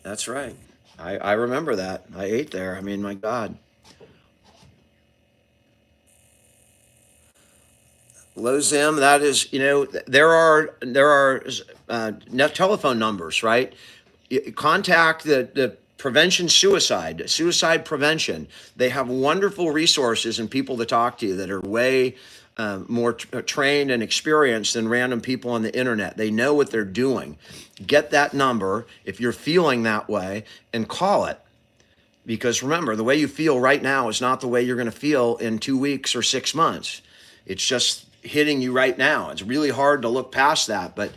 [SPEAKER 2] That's right. I remember that. I ate there. I mean, my God. Lozim, that is, there are telephone numbers, right? Contact the prevention suicide prevention. They have wonderful resources and people to talk to that are way more trained and experienced than random people on the internet. They know what they're doing. Get that number if you're feeling that way and call it. Because remember, the way you feel right now is not the way you're going to feel in 2 weeks or 6 months. It's just hitting you right now. It's really hard to look past that. But,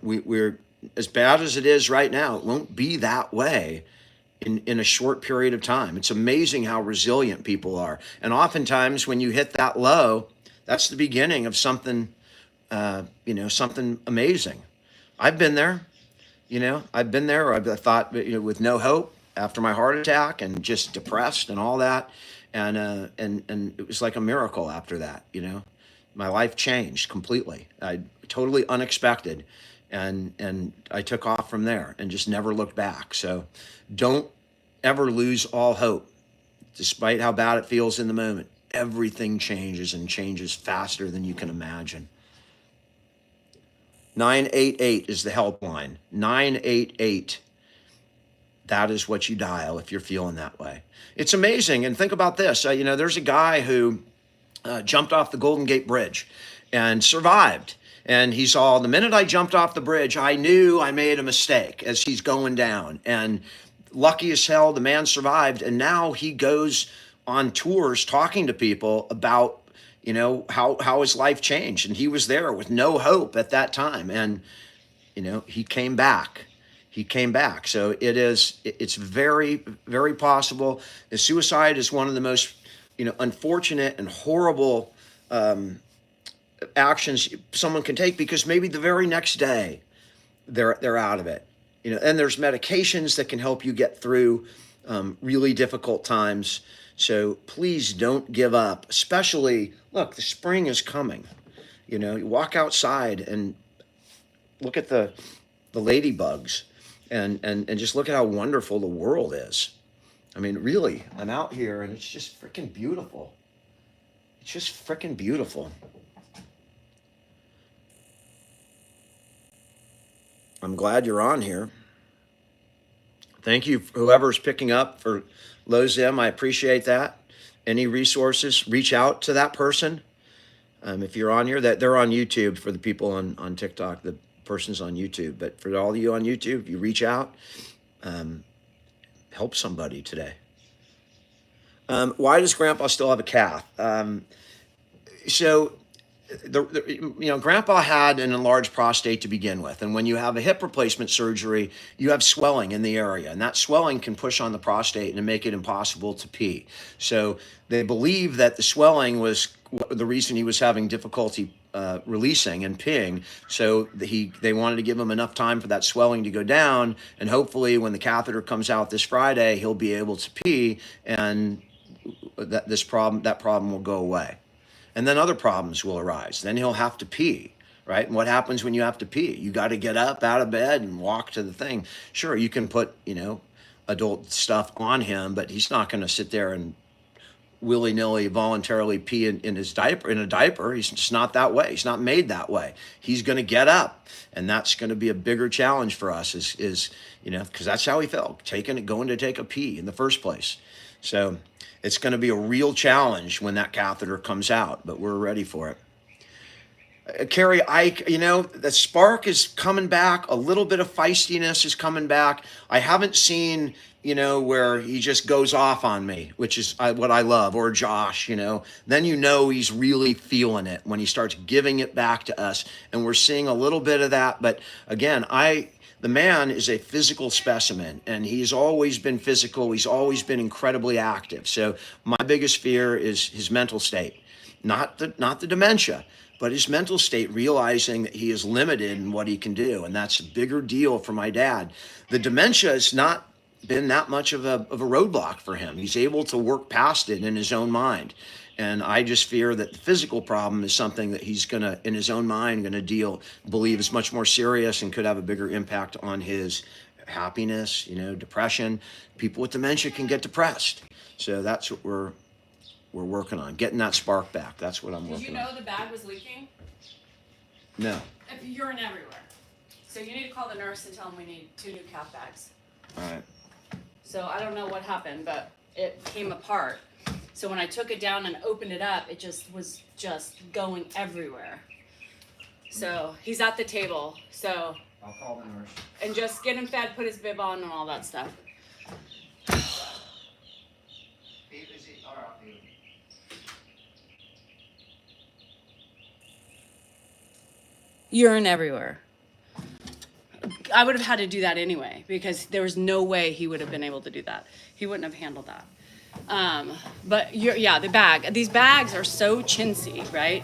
[SPEAKER 2] we're as bad as it is right now, it won't be that way in a short period of time. It's amazing how resilient people are. And oftentimes when you hit that low, that's the beginning of something, something amazing. I've been there, or I thought, with no hope after my heart attack and just depressed and all that. And it was like a miracle after that, My life changed completely. Totally unexpected. And I took off from there and just never looked back. So don't ever lose all hope, despite how bad it feels in the moment. Everything changes and changes faster than you can imagine. 988 is the helpline. 988. That is what you dial if you're feeling that way. It's amazing. And think about this. There's a guy who jumped off the Golden Gate Bridge and survived. And he saw, the minute I jumped off the bridge, I knew I made a mistake as he's going down. And lucky as hell, the man survived. And now he goes on tours talking to people about, how his life changed. And he was there with no hope at that time. And, he came back. He came back. So it's very, very possible. And suicide is one of the most, unfortunate and horrible actions someone can take, because maybe the very next day they're out of it. And there's medications that can help you get through really difficult times. So please don't give up. Especially, look, the spring is coming. You walk outside and look at the ladybugs, and just look at how wonderful the world is. I mean, really, I'm out here and it's just freaking beautiful. It's just freaking beautiful. I'm glad you're on here. Thank you, whoever's picking up for LoZim. I appreciate that. Any resources, reach out to that person. If you're on here, that they're on YouTube for the people on TikTok. The person's on YouTube, but for all of you on YouTube, if you reach out, help somebody today. Why does Grandpa still have a calf? So Grandpa had an enlarged prostate to begin with. And when you have a hip replacement surgery, you have swelling in the area, and that swelling can push on the prostate and make it impossible to pee. So they believe that the swelling was the reason he was having difficulty releasing and peeing. So they wanted to give him enough time for that swelling to go down. And hopefully when the catheter comes out this Friday, he'll be able to pee, and that problem will go away. And then other problems will arise. Then he'll have to pee, right? And what happens when you have to pee? You got to get up out of bed and walk to the thing. Sure, you can put, adult stuff on him, but he's not going to sit there and willy-nilly voluntarily pee in his diaper, in a diaper. He's just not that way. He's not made that way. He's going to get up. And that's going to be a bigger challenge for us is because that's how he felt, going to take a pee in the first place. So it's going to be a real challenge when that catheter comes out, but we're ready for it. Carrie, the spark is coming back. A little bit of feistiness is coming back. I haven't seen, where he just goes off on me, which is what I love, or Josh, then he's really feeling it when he starts giving it back to us. And we're seeing a little bit of that. But again, the man is a physical specimen, and he's always been physical. He's always been incredibly active. So my biggest fear is his mental state, not the dementia, but his mental state, realizing that he is limited in what he can do. And that's a bigger deal for my dad. The dementia has not been that much of a roadblock for him. He's able to work past it in his own mind. And I just fear that the physical problem is something that he's gonna, in his own mind, believe is much more serious and could have a bigger impact on his happiness, depression. People with dementia can get depressed. So that's what we're working on, getting that spark back. That's what I'm working on.
[SPEAKER 1] Did you know the bag was leaking?
[SPEAKER 2] No.
[SPEAKER 1] Urine everywhere. So you need to call the nurse and tell them we need 2 new calf bags.
[SPEAKER 2] All right.
[SPEAKER 1] So I don't know what happened, but it came apart. So when I took it down and opened it up, it was just going everywhere. So he's at the table. So
[SPEAKER 2] I'll call the nurse.
[SPEAKER 1] And just get him fed, put his bib on, and all that stuff. Urine everywhere. I would have had to do that anyway, because there was no way he would have been able to do that. He wouldn't have handled that. But the bag. These bags are so chintzy, right?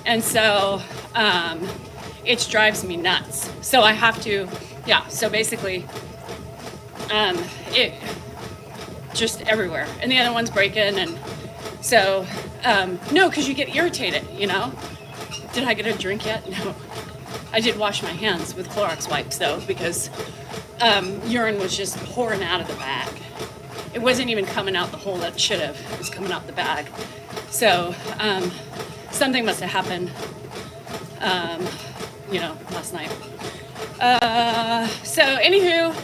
[SPEAKER 1] And so it drives me nuts. So I have to, so basically, it just everywhere. And the other one's breaking, and so, no, because you get irritated, Did I get a drink yet? No. I did wash my hands with Clorox wipes though, because urine was just pouring out of the bag. It wasn't even coming out the hole that it should have. It was coming out the bag. So something must have happened, last night. So anywho,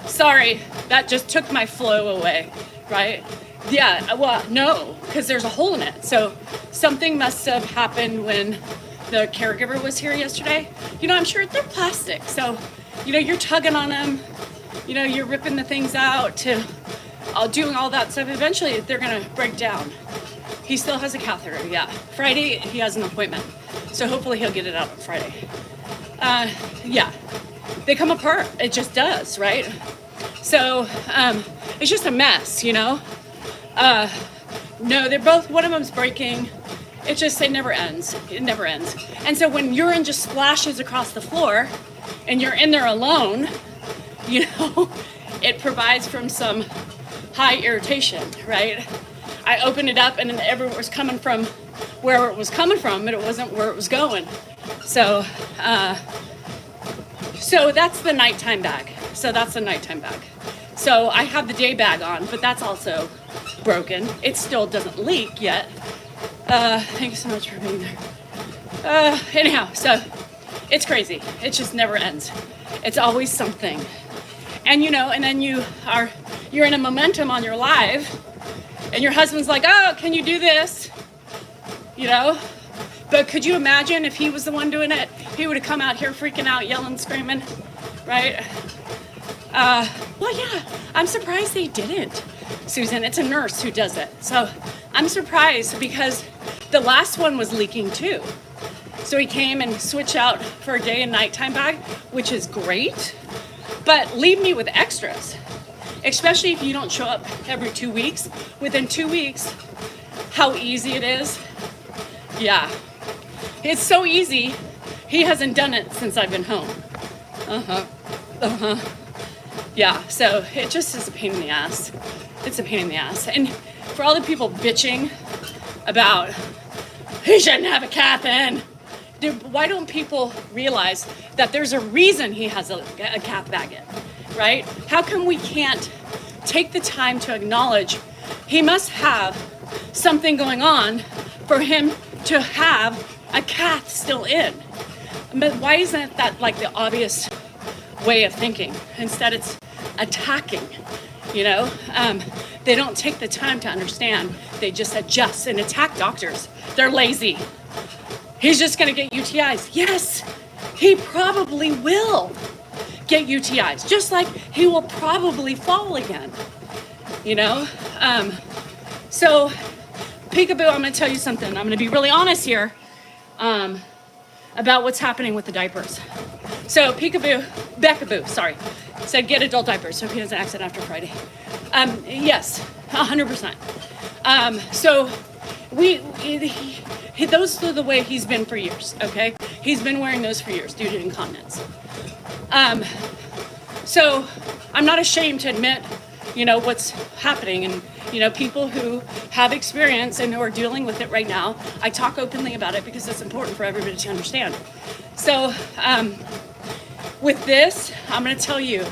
[SPEAKER 1] sorry, that just took my flow away, right? Yeah, well, no, because there's a hole in it. So something must have happened when the caregiver was here yesterday. I'm sure they're plastic. So, you're tugging on them, you're ripping the things out doing all that stuff. Eventually they're gonna break down. He still has a catheter, yeah. Friday, he has an appointment. So hopefully he'll get it out on Friday. Yeah, they come apart. It just does, right? So it's just a mess, No, they're both, one of them's breaking. It never ends. It never ends. And so when urine just splashes across the floor and you're in there alone, it provides from some high irritation, right? I opened it up and everyone was coming from where it was coming from, but it wasn't where it was going. So that's the nighttime bag. So I have the day bag on, but that's also broken. It still doesn't leak yet. Thank you so much for being there. Anyhow, so it's crazy. It just never ends. It's always something. And and then you're in a momentum on your live, and your husband's like, oh, can you do this? But could you imagine if he was the one doing it? He would have come out here freaking out, yelling, screaming, right? Well, yeah, I'm surprised they didn't, Susan. It's a nurse who does it. So I'm surprised because the last one was leaking too. So he came and switched out for a day and nighttime bag, which is great, but leave me with extras, especially if you don't show up every 2 weeks. Within 2 weeks, how easy it is. Yeah, it's so easy. He hasn't done it since I've been home. Yeah, so it just is a pain in the ass. It's a pain in the ass. And for all the people bitching about, he shouldn't have a cath in, why don't people realize that there's a reason he has a cath bag in, right? How come we can't take the time to acknowledge he must have something going on for him to have a cath still in? But why isn't that like the obvious way of thinking? Instead it's attacking, they don't take the time to understand. They just adjust and attack doctors. They're lazy. He's just gonna get UTIs. Yes, he probably will get UTIs, just like he will probably fall again, So peekaboo, I'm gonna tell you something. I'm gonna be really honest here about what's happening with the diapers. So Beckaboo, said get adult diapers so he doesn't accident after Friday. Yes, 100%. So those are the way he's been for years, okay? He's been wearing those for years due to incontinence. So I'm not ashamed to admit, what's happening. And, people who have experience and who are dealing with it right now, I talk openly about it because it's important for everybody to understand. So with this, I'm going to tell you,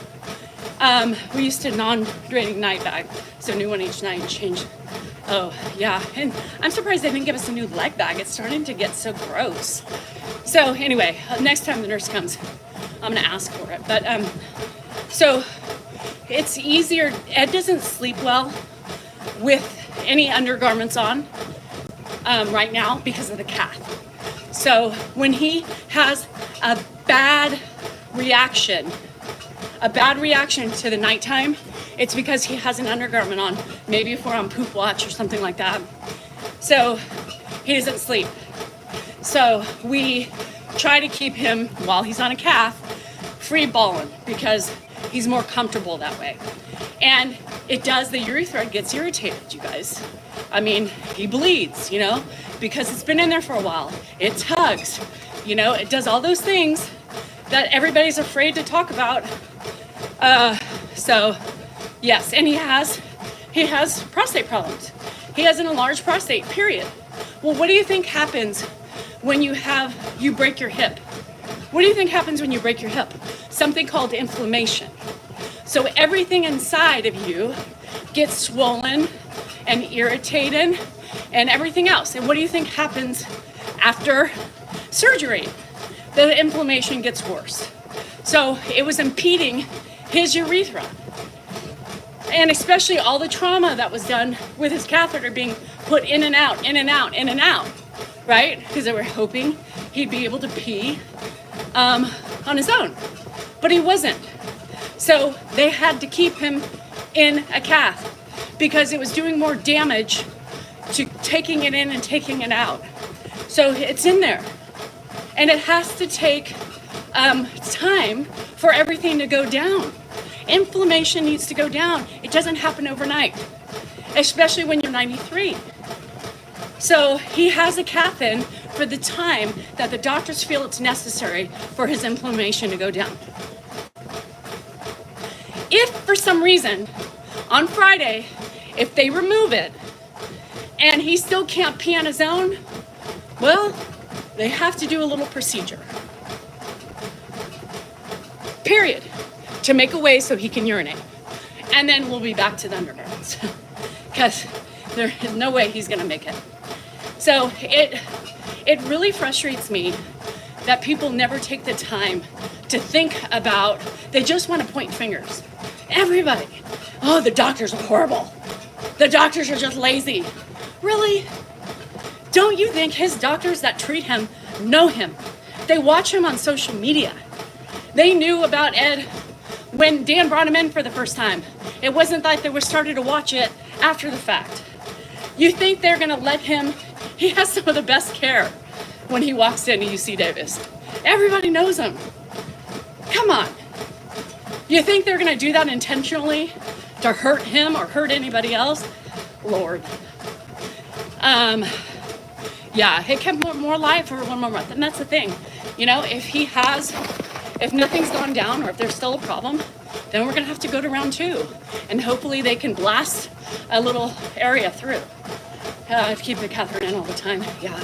[SPEAKER 1] we used to non-draining night bag, so new one each night, change. Oh, yeah, and I'm surprised they didn't give us a new leg bag. It's starting to get so gross. So anyway, next time the nurse comes, I'm gonna ask for it. But so it's easier. Ed doesn't sleep well with any undergarments on right now because of the cath. So when he has a bad reaction to the nighttime, it's because he has an undergarment on, maybe if we're on poop watch or something like that. So he doesn't sleep. So we try to keep him, while he's on a cath, free balling because he's more comfortable that way. And it does, the urethra gets irritated, you guys. I mean, he bleeds, because it's been in there for a while. It tugs, it does all those things that everybody's afraid to talk about. So yes, and he has prostate problems. He has an enlarged prostate, period. Well, what do you think happens when you break your hip. What do you think happens when you break your hip? Something called inflammation. So everything inside of you gets swollen and irritated and everything else. And what do you think happens after surgery? The inflammation gets worse. So it was impeding his urethra. And especially all the trauma that was done with his catheter being put in and out, in and out, in and out, right? Because they were hoping he'd be able to pee on his own, but he wasn't. So they had to keep him in a cath because it was doing more damage to taking it in and taking it out. So it's in there. And it has to take time for everything to go down. Inflammation needs to go down. It doesn't happen overnight, especially when you're 93. So he has a cath in for the time that the doctors feel it's necessary for his inflammation to go down. If for some reason on Friday, if they remove it and he still can't pee on his own, well, they have to do a little procedure. Period. To make a way so he can urinate. And then we'll be back to the undergarments. Because there is no way he's gonna make it. So it really frustrates me that people never take the time to think about, they just want to point fingers. Everybody, oh, the doctors are horrible. The doctors are just lazy. Really? Don't you think his doctors that treat him know him? They watch him on social media. They knew about Ed when Dan brought him in for the first time. It wasn't like they were starting to watch it after the fact. You think they're gonna let him, he has some of the best care when he walks into UC Davis. Everybody knows him. Come on. You think they're gonna do that intentionally to hurt him or hurt anybody else? Lord. Yeah, it kept more alive for 1 more month. And that's the thing, you know, if nothing's gone down or if there's still a problem, then we're gonna have to go to round 2. And hopefully they can blast a little area through. To keep the catheter in all the time, yeah.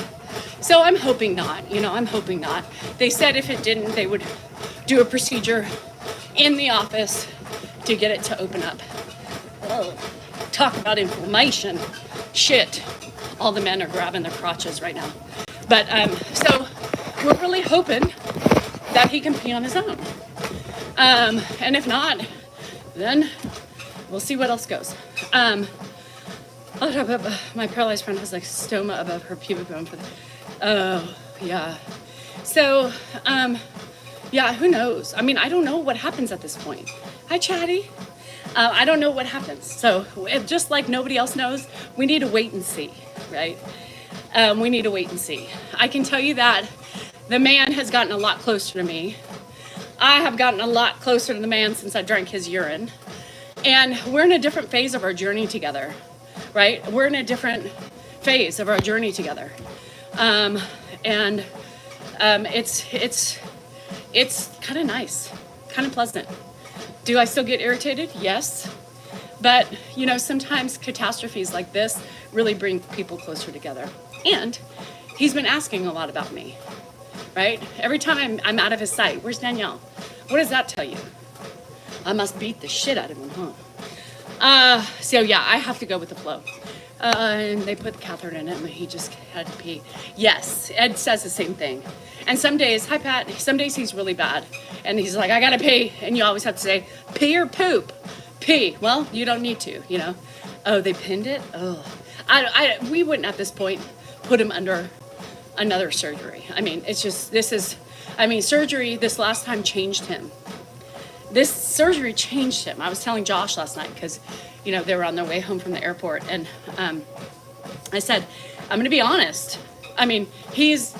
[SPEAKER 1] So I'm hoping not, you know, I'm hoping not. They said if it didn't, they would do a procedure in the office to get it to open up. Oh, talk about inflammation. Shit. All the men are grabbing their crotches right now. But, so we're really hoping that he can pee on his own. And if not, then we'll see what else goes. My paralyzed friend has like stoma above her pubic bone for the, oh, yeah. So, yeah, who knows? I mean, I don't know what happens at this point. Hi, Chatty. I don't know what happens. So just like nobody else knows, we need to wait and see, right? We need to wait and see. I can tell you that the man has gotten a lot closer to me. I have gotten a lot closer to the man since I drank his urine. And we're in a different phase of our journey together, right? We're in a different phase of our journey together. It's kind of nice, kind of pleasant. Do I still get irritated? Yes. But, you know, sometimes catastrophes like this really bring people closer together. And he's been asking a lot about me, right? Every time I'm out of his sight, where's Danielle? What does that tell you? I must beat the shit out of him, huh? So yeah, I have to go with the flow. And they put the catheter in him and he just had to pee. Yes, Ed says the same thing. And some days, hi Pat, some days he's really bad. And he's like, I gotta pee. And you always have to say, pee or poop? Pee. Well, you don't need to, you know. Oh, they pinned it? Oh. We wouldn't at this point put him under another surgery. I mean, it's just, surgery this last time changed him. This surgery changed him. I was telling Josh last night because, you know, they were on their way home from the airport. And I said, I'm going to be honest. I mean, he's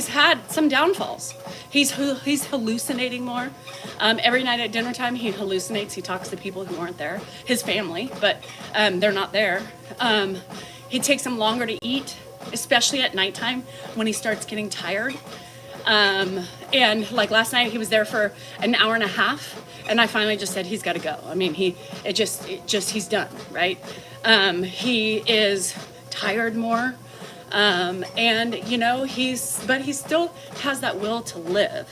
[SPEAKER 1] had some downfalls. He's hallucinating more. Every night at dinner time, he hallucinates. He talks to people who aren't there, his family, but they're not there. He takes him longer to eat, especially at nighttime when he starts getting tired. And like last night, he was there for an hour and a half, and I finally just said he's got to go. I mean, he's done, right? He is tired more. And you know, but he still has that will to live.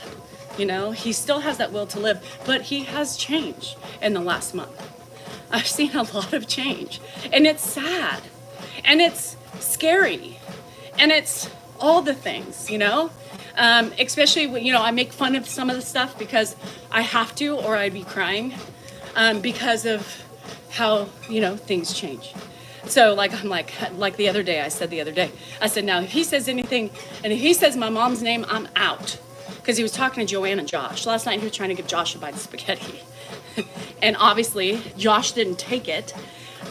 [SPEAKER 1] You know, he still has that will to live, but he has changed in the last month. I've seen a lot of change, and it's sad, and it's scary, and it's all the things, you know. Especially when, you know, I make fun of some of the stuff because I have to, or I'd be crying, because of how, you know, things change. So I'm like the other day, I said, now if he says anything, and if he says my mom's name, I'm out. Because he was talking to Joanne and Josh. Last night he was trying to give Josh a bite of spaghetti. And obviously Josh didn't take it.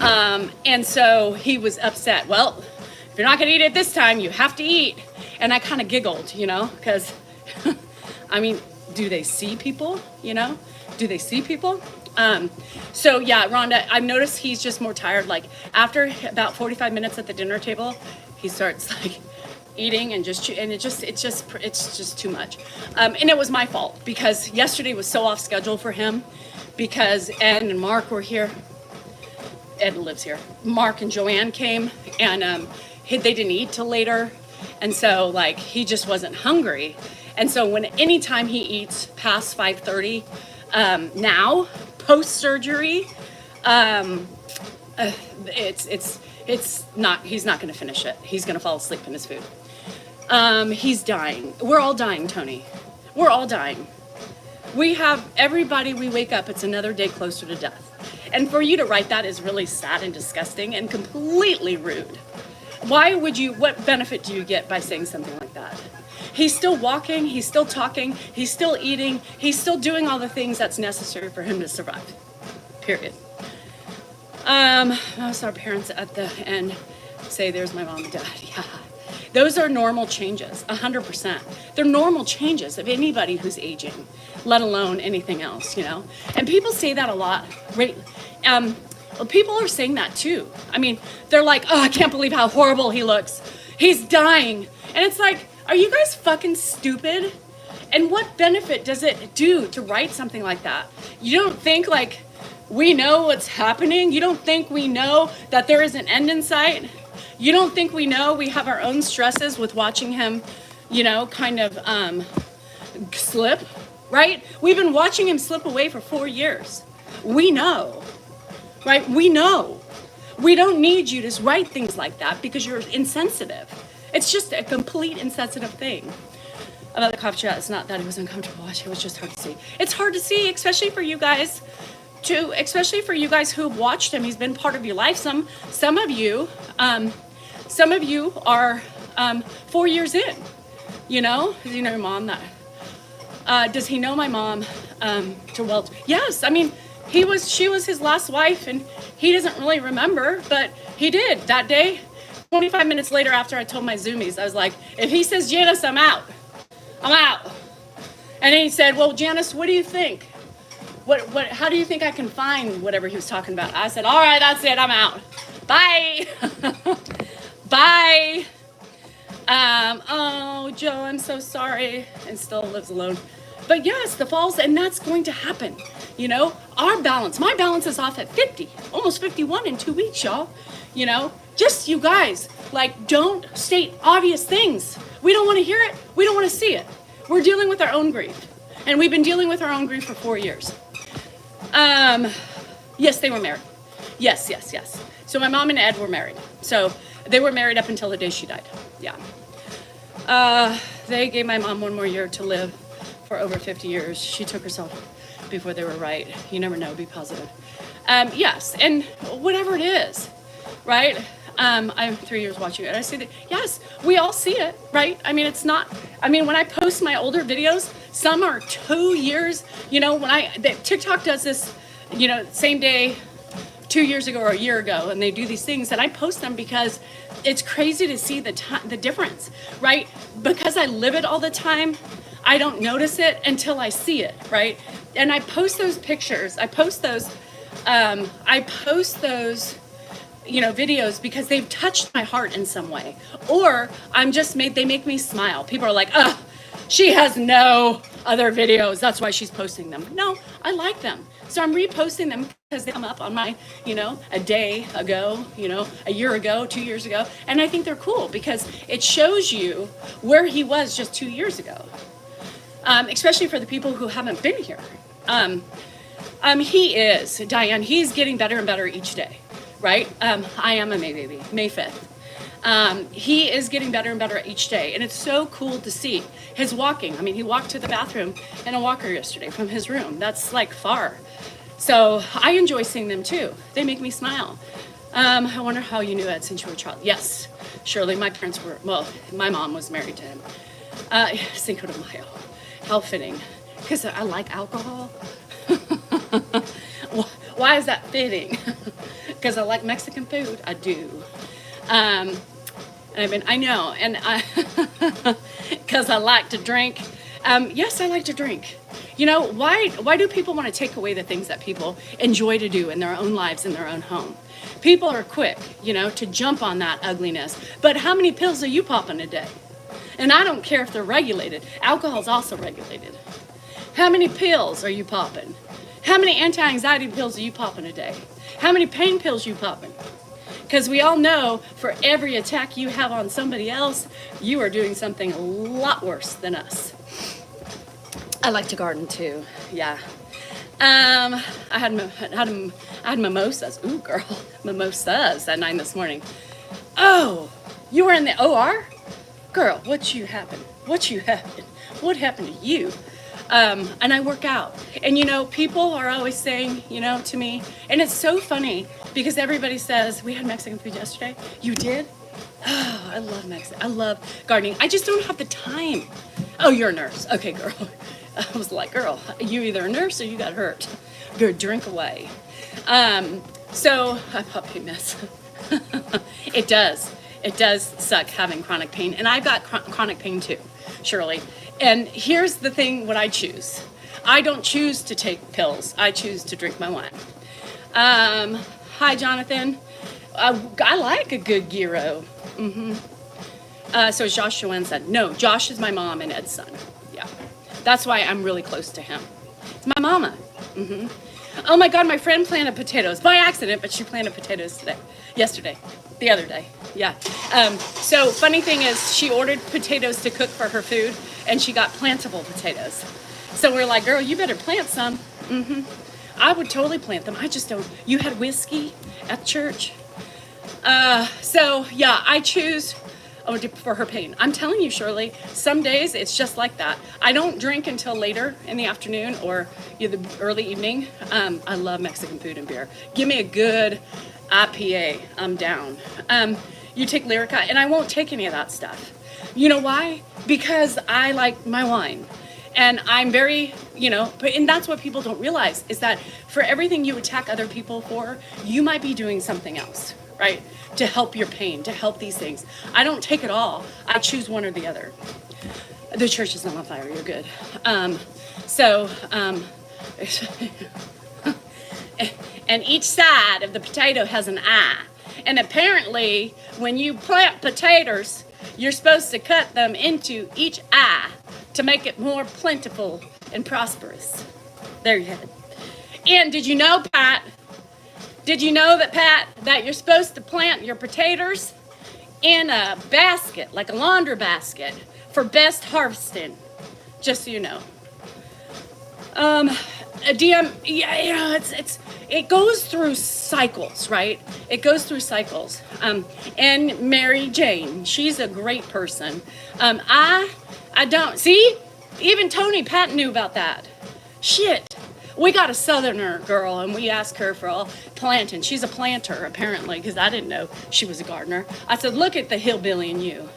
[SPEAKER 1] And so he was upset. Well, if you're not going to eat it this time, you have to eat. And I kind of giggled, you know, because, I mean, do they see people, you know? Do they see people? So yeah, Rhonda, I've noticed he's just more tired. Like after about 45 minutes at the dinner table, he starts like eating and it's just too much. And it was my fault because yesterday was so off schedule for him because Ed and Mark were here. Ed lives here. Mark and Joanne came and they didn't eat till later. And so like he just wasn't hungry. And so anytime he eats past 5:30, now post surgery, he's not going to finish it. He's going to fall asleep in his food. He's dying. We're all dying, Tony. We're all dying. Everybody we wake up, it's another day closer to death. And for you to write that is really sad and disgusting and completely rude. What benefit do you get by saying something like that? He's still walking, he's still talking, he's still eating, he's still doing all the things that's necessary for him to survive. Period. Most our parents at the end say, there's my mom and dad. Yeah. Those are normal changes, 100%. They're normal changes of anybody who's aging, let alone anything else, you know? And people say that a lot. Right? Well, people are saying that too. I mean, they're like, oh, I can't believe how horrible he looks. He's dying. And it's like, are you guys fucking stupid? And what benefit does it do to write something like that? You don't think like we know what's happening? You don't think we know that there is an end in sight? You don't think we know we have our own stresses with watching him, you know, kind of slip, right? We've been watching him slip away for 4 years. We know, right? We know. We don't need you to write things like that because you're insensitive. It's just a complete insensitive thing. About the cop chat, it's not that it was uncomfortable to watch, it was just hard to see. It's hard to see, especially for you guys who've watched him. He's been part of your life. Some of you are 4 years in. You know your mom that. Does he know my mom? Yes. I mean, she was his last wife, and he doesn't really remember, but he did that day. 25 minutes later, after I told my Zoomies, I was like, if he says Janice, I'm out. I'm out. And then he said, well, Janice, what do you think? How do you think I can find whatever he was talking about? I said, all right, that's it. I'm out. Bye. Bye. Oh, Joe, I'm so sorry. And still lives alone. But yes, the falls, and that's going to happen. You know, my balance is off at 50, almost 51 in 2 weeks, y'all. You know, just you guys, like, don't state obvious things. We don't want to hear it. We don't want to see it. We're dealing with our own grief. And we've been dealing with our own grief for 4 years. Yes, they were married. Yes. So my mom and Ed were married. So they were married up until the day she died. Yeah. They gave my mom 1 more year to live for over 50 years. She took herself before they were right. You never know, be positive. Yes, and whatever it is, right? I'm 3 years watching it. I see that, yes, we all see it, right? I mean, when I post my older videos, some are 2 years, you know, TikTok does this, you know, same day, 2 years ago or a year ago, and they do these things, and I post them because it's crazy to see the difference, right? Because I live it all the time, I don't notice it until I see it, right? And I post those pictures, I post those, you know, videos because they've touched my heart in some way, or they make me smile. People are like, oh, she has no other videos, that's why she's posting them. No, I like them, so I'm reposting them. because they come up on my, a day ago, a year ago, 2 years ago. And I think they're cool because it shows you where he was just 2 years ago, especially for the people who haven't been here. He is, Diane, he's getting better and better each day, right? I am a May baby, May 5th. He is getting better and better each day. And it's so cool to see his walking. I mean, he walked to the bathroom in a walker yesterday from his room. That's like far. So I enjoy seeing them too. They make me smile. I wonder how you knew Ed since you were a child. Yes, surely my parents were, well, my mom was married to him. Cinco de Mayo. How fitting. Because I like alcohol. Why is that fitting? Because I like Mexican food. I do. I know, and because I like to drink. Yes, I like to drink. Why do people want to take away the things that people enjoy to do in their own lives, in their own home? People are quick, to jump on that ugliness. But how many pills are you popping a day? And I don't care if they're regulated. Alcohol's also regulated. How many pills are you popping? How many anti-anxiety pills are you popping a day? How many pain pills are you popping? Because we all know for every attack you have on somebody else, you are doing something a lot worse than us. I like to garden too, yeah. I had mimosas. Ooh, girl, mimosas at 9 this morning. Oh, you were in the OR? Girl, what happened? What happened to you? And I work out. And people are always saying, to me, and it's so funny because everybody says, we had Mexican food yesterday. You did? Oh, I love Mexican. I love gardening. I just don't have the time. Oh, you're a nurse. Okay, girl. I was like, girl, you either a nurse or you got hurt. Good, drink away. So I puppy miss. It does. It does suck having chronic pain. And I've got chronic pain too, Shirley. And here's the thing, what I choose. I don't choose to take pills. I choose to drink my wine. Hi, Jonathan. I like a good gyro. So Josh Joanne said, no, Josh is my mom and Ed's son. Yeah. That's why I'm really close to him. It's my mama. Oh my God, my friend planted potatoes by accident, but she planted potatoes the other day. Yeah. So funny thing is she ordered potatoes to cook for her food and she got plantable potatoes. So we're like, girl, you better plant some. I would totally plant them. I just don't. You had whiskey at church? So yeah, I choose for her pain. I'm telling you, Shirley, some days it's just like that. I don't drink until later in the afternoon or the early evening. I love Mexican food and beer. Give me a good IPA. I'm down. You take Lyrica, and I won't take any of that stuff. You know why? Because I like my wine. And I'm very, and that's what people don't realize is that for everything you attack other people for, you might be doing something else, right? To help your pain, to help these things. I don't take it all. I choose one or the other. The church is not on fire. You're good. And each side of the potato has an eye. And apparently, when you plant potatoes, you're supposed to cut them into each eye to make it more plentiful and prosperous. There you have it. And did you know, Pat, that you're supposed to plant your potatoes in a basket, like a laundry basket, for best harvesting? Just so you know. DM, yeah, it goes through cycles, right? It goes through cycles. And Mary Jane, she's a great person. I don't, see? Even Tony Patton knew about that. Shit. We got a southerner girl and we asked her for all planting. She's a planter, apparently, because I didn't know she was a gardener. I said, look at the hillbilly in you.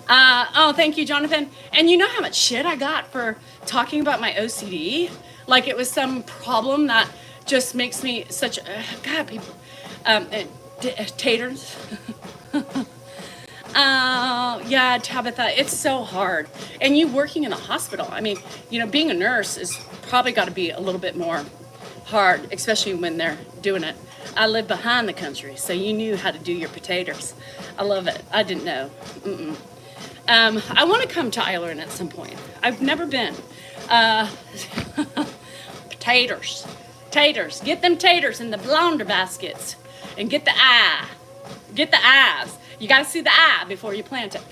[SPEAKER 1] Oh, thank you, Jonathan. And you know how much shit I got for talking about my OCD? Like it was some problem that just makes me such God, people, taters. Yeah, Tabitha, it's so hard. And you working in a hospital, I mean, being a nurse is probably got to be a little bit more hard, especially when they're doing it. I live behind the country, so you knew how to do your potatoes. I love it. I didn't know. I want to come to Ireland at some point. I've never been. Potatoes. Taters. Get them taters in the blonder baskets. And get the eye. Get the eyes. You got to see the eye before you plant it.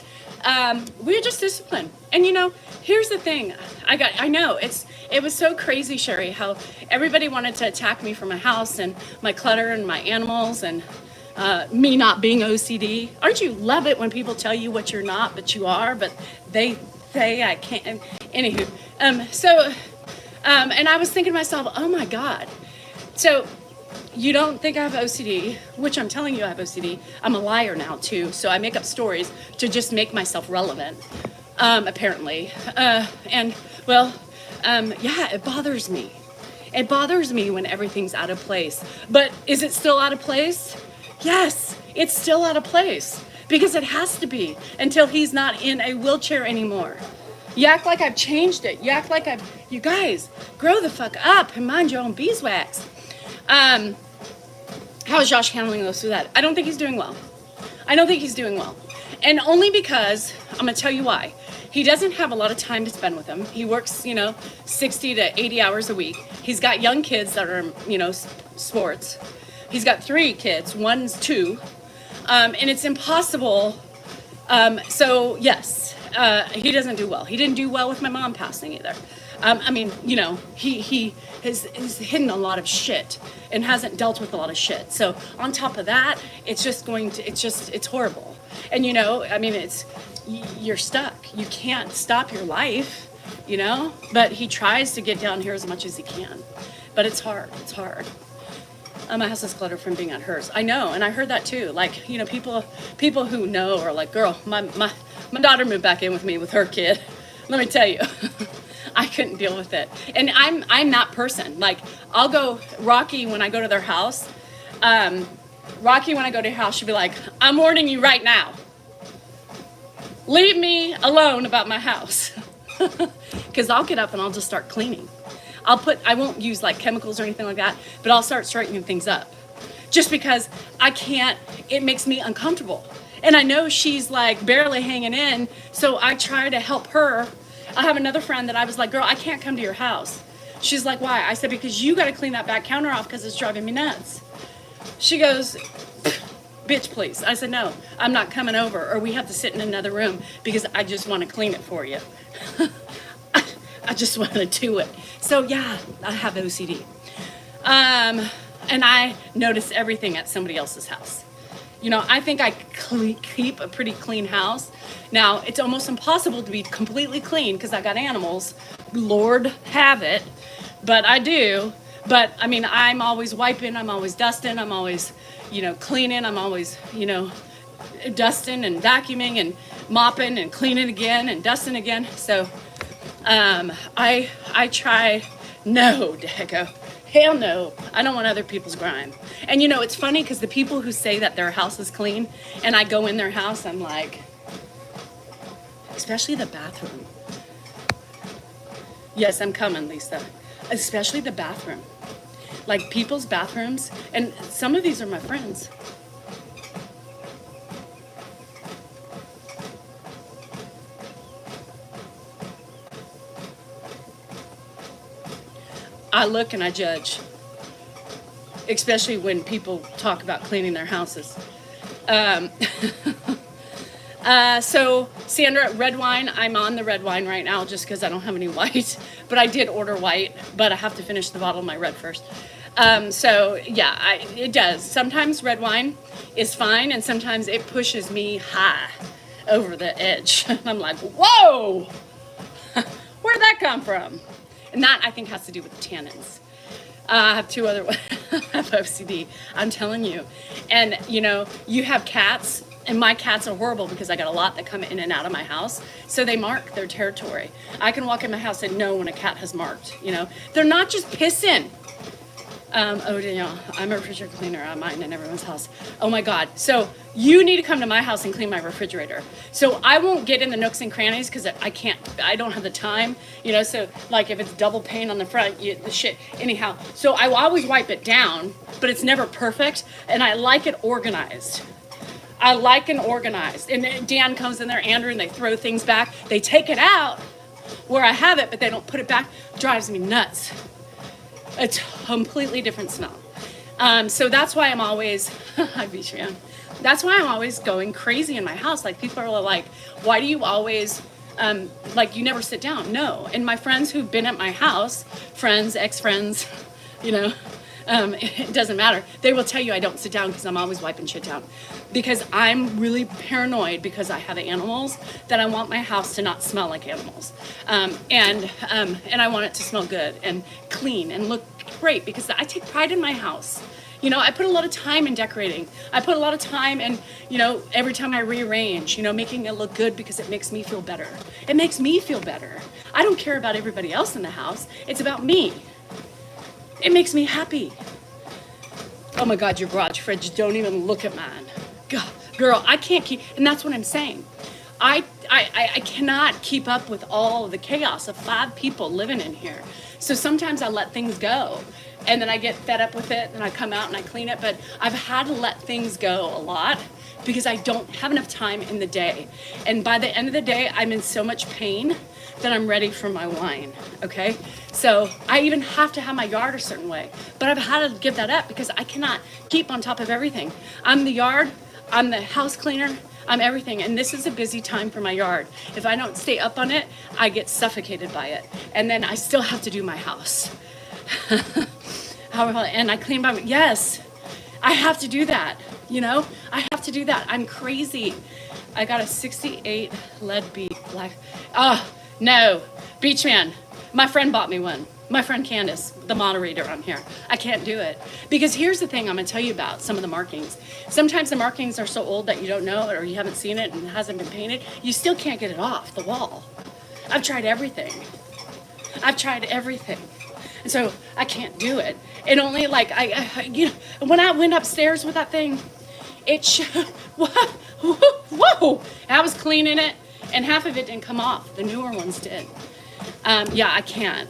[SPEAKER 1] We're just disciplined. And you know, here's the thing. I know it was so crazy, Sherry, how everybody wanted to attack me for my house and my clutter and my animals and me not being OCD. Aren't you love it when people tell you what you're not, but you are, but they say I can't. Anywho, and I was thinking to myself, oh my God. So you don't think I have OCD, which I'm telling you I have OCD. I'm a liar now too, so I make up stories to just make myself relevant, apparently. And well, yeah, it bothers me. It bothers me when everything's out of place. But is it still out of place? Yes, it's still out of place because it has to be until he's not in a wheelchair anymore. You act like I've changed it. You act like you guys, grow the fuck up and mind your own beeswax. How is Josh handling those through that? I don't think he's doing well. I don't think he's doing well. And only because, I'm gonna tell you why. He doesn't have a lot of time to spend with them. He works, 60 to 80 hours a week. He's got young kids that are, sports. He's got 3 kids, one's 2. And it's impossible. So yes, he doesn't do well. He didn't do well with my mom passing either. He has hidden a lot of shit and hasn't dealt with a lot of shit. So on top of that, it's horrible. And you're stuck. You can't stop your life, but he tries to get down here as much as he can. But it's hard. My house is cluttered from being at hers. I know, and I heard that too. Like, people who know are like, girl, my daughter moved back in with me with her kid. Let me tell you, I couldn't deal with it. And I'm that person. Like, I'll go, Rocky, when I go to their house, she'll be like, I'm warning you right now. Leave me alone about my house. Because I'll get up and I'll just start cleaning. I won't use like chemicals or anything like that, but I'll start straightening things up. Just because it makes me uncomfortable. And I know she's like barely hanging in, so I try to help her. I have another friend that I was like, girl, I can't come to your house. She's like, why? I said, because you got to clean that back counter off because it's driving me nuts. She goes, bitch, please. I said, no, I'm not coming over, or we have to sit in another room because I just want to clean it for you. I just want to do it. So yeah, I have OCD. And I notice everything at somebody else's house. I think I keep a pretty clean house. Now, it's almost impossible to be completely clean because I got animals. Lord have it. But I do. But, I'm always wiping. I'm always dusting. I'm always, cleaning. I'm always, dusting and vacuuming and mopping and cleaning again and dusting again. So, I try. No, Dago. Hell no. I don't want other people's grime. And it's funny because the people who say that their house is clean and I go in their house, I'm like, especially the bathroom. Yes, I'm coming, Lisa. Especially the bathroom. Like people's bathrooms. And some of these are my friends. I look and I judge, especially when people talk about cleaning their houses. So Sandra, red wine, I'm on the red wine right now just because I don't have any white, but I did order white, but I have to finish the bottle of my red first. So yeah, it does. Sometimes red wine is fine, and sometimes it pushes me high over the edge. I'm like, whoa, where'd that come from? And that, I think, has to do with the tannins. I have 2 other I have OCD, I'm telling you. And, you have cats, and my cats are horrible because I got a lot that come in and out of my house. So they mark their territory. I can walk in my house and know when a cat has marked, They're not just pissing. Danielle, I'm a refrigerator cleaner on mine and everyone's house. Oh my God. So you need to come to my house and clean my refrigerator. So I won't get in the nooks and crannies because I don't have the time, so like if it's double pane on the front, the shit, anyhow. So I will always wipe it down, but it's never perfect. And I like it organized. And then Dan comes in there, Andrew, and they throw things back. They take it out where I have it, but they don't put it back. Drives me nuts. a completely different smell. So that's why I'm always, hi Beach Man. That's why I'm always going crazy in my house. Like people are like, why do you always, like you never sit down? No. And my friends who've been at my house, friends, ex-friends, you know, it doesn't matter. They will tell you I don't sit down because I'm always wiping shit down. Because I'm really paranoid because I have animals that I want my house to not smell like animals. And I want it to smell good and clean and look great because I take pride in my house. You know, I put a lot of time in decorating. I put a lot of time in, you know, every time I rearrange, you know, making it look good because it makes me feel better. It makes me feel better. I don't care about everybody else in the house. It's about me. It makes me happy. Oh my God, your garage fridge, don't even look at mine. God, girl, I can't keep, and that's what I'm saying. I cannot keep up with all the chaos of 5 people living in here. So sometimes I let things go and then I get fed up with it and I come out and I clean it, but I've had to let things go a lot because I don't have enough time in the day. And by the end of the day, I'm in so much pain that I'm ready for my wine, okay? So I even have to have my yard a certain way, but I've had to give that up because I cannot keep on top of everything. I'm the yard, I'm the house cleaner, I'm everything, and this is a busy time for my yard. If I don't stay up on it, I get suffocated by it, and then I still have to do my house. And I clean by, yes, I have to do that, you know? I have to do that. I'm crazy. I got a 68 lead beat black. Oh, no, Beachman, my friend bought me one. My friend Candace, the moderator on here. I can't do it. Because here's the thing I'm gonna tell you about some of the markings. Sometimes the markings are so old that you don't know it or you haven't seen it and it hasn't been painted. You still can't get it off the wall. I've tried everything. I've tried everything. And so I can't do it. It only like, you know, when I went upstairs with that thing, whoa, I was cleaning it and half of it didn't come off. The newer ones did. Yeah, I can't.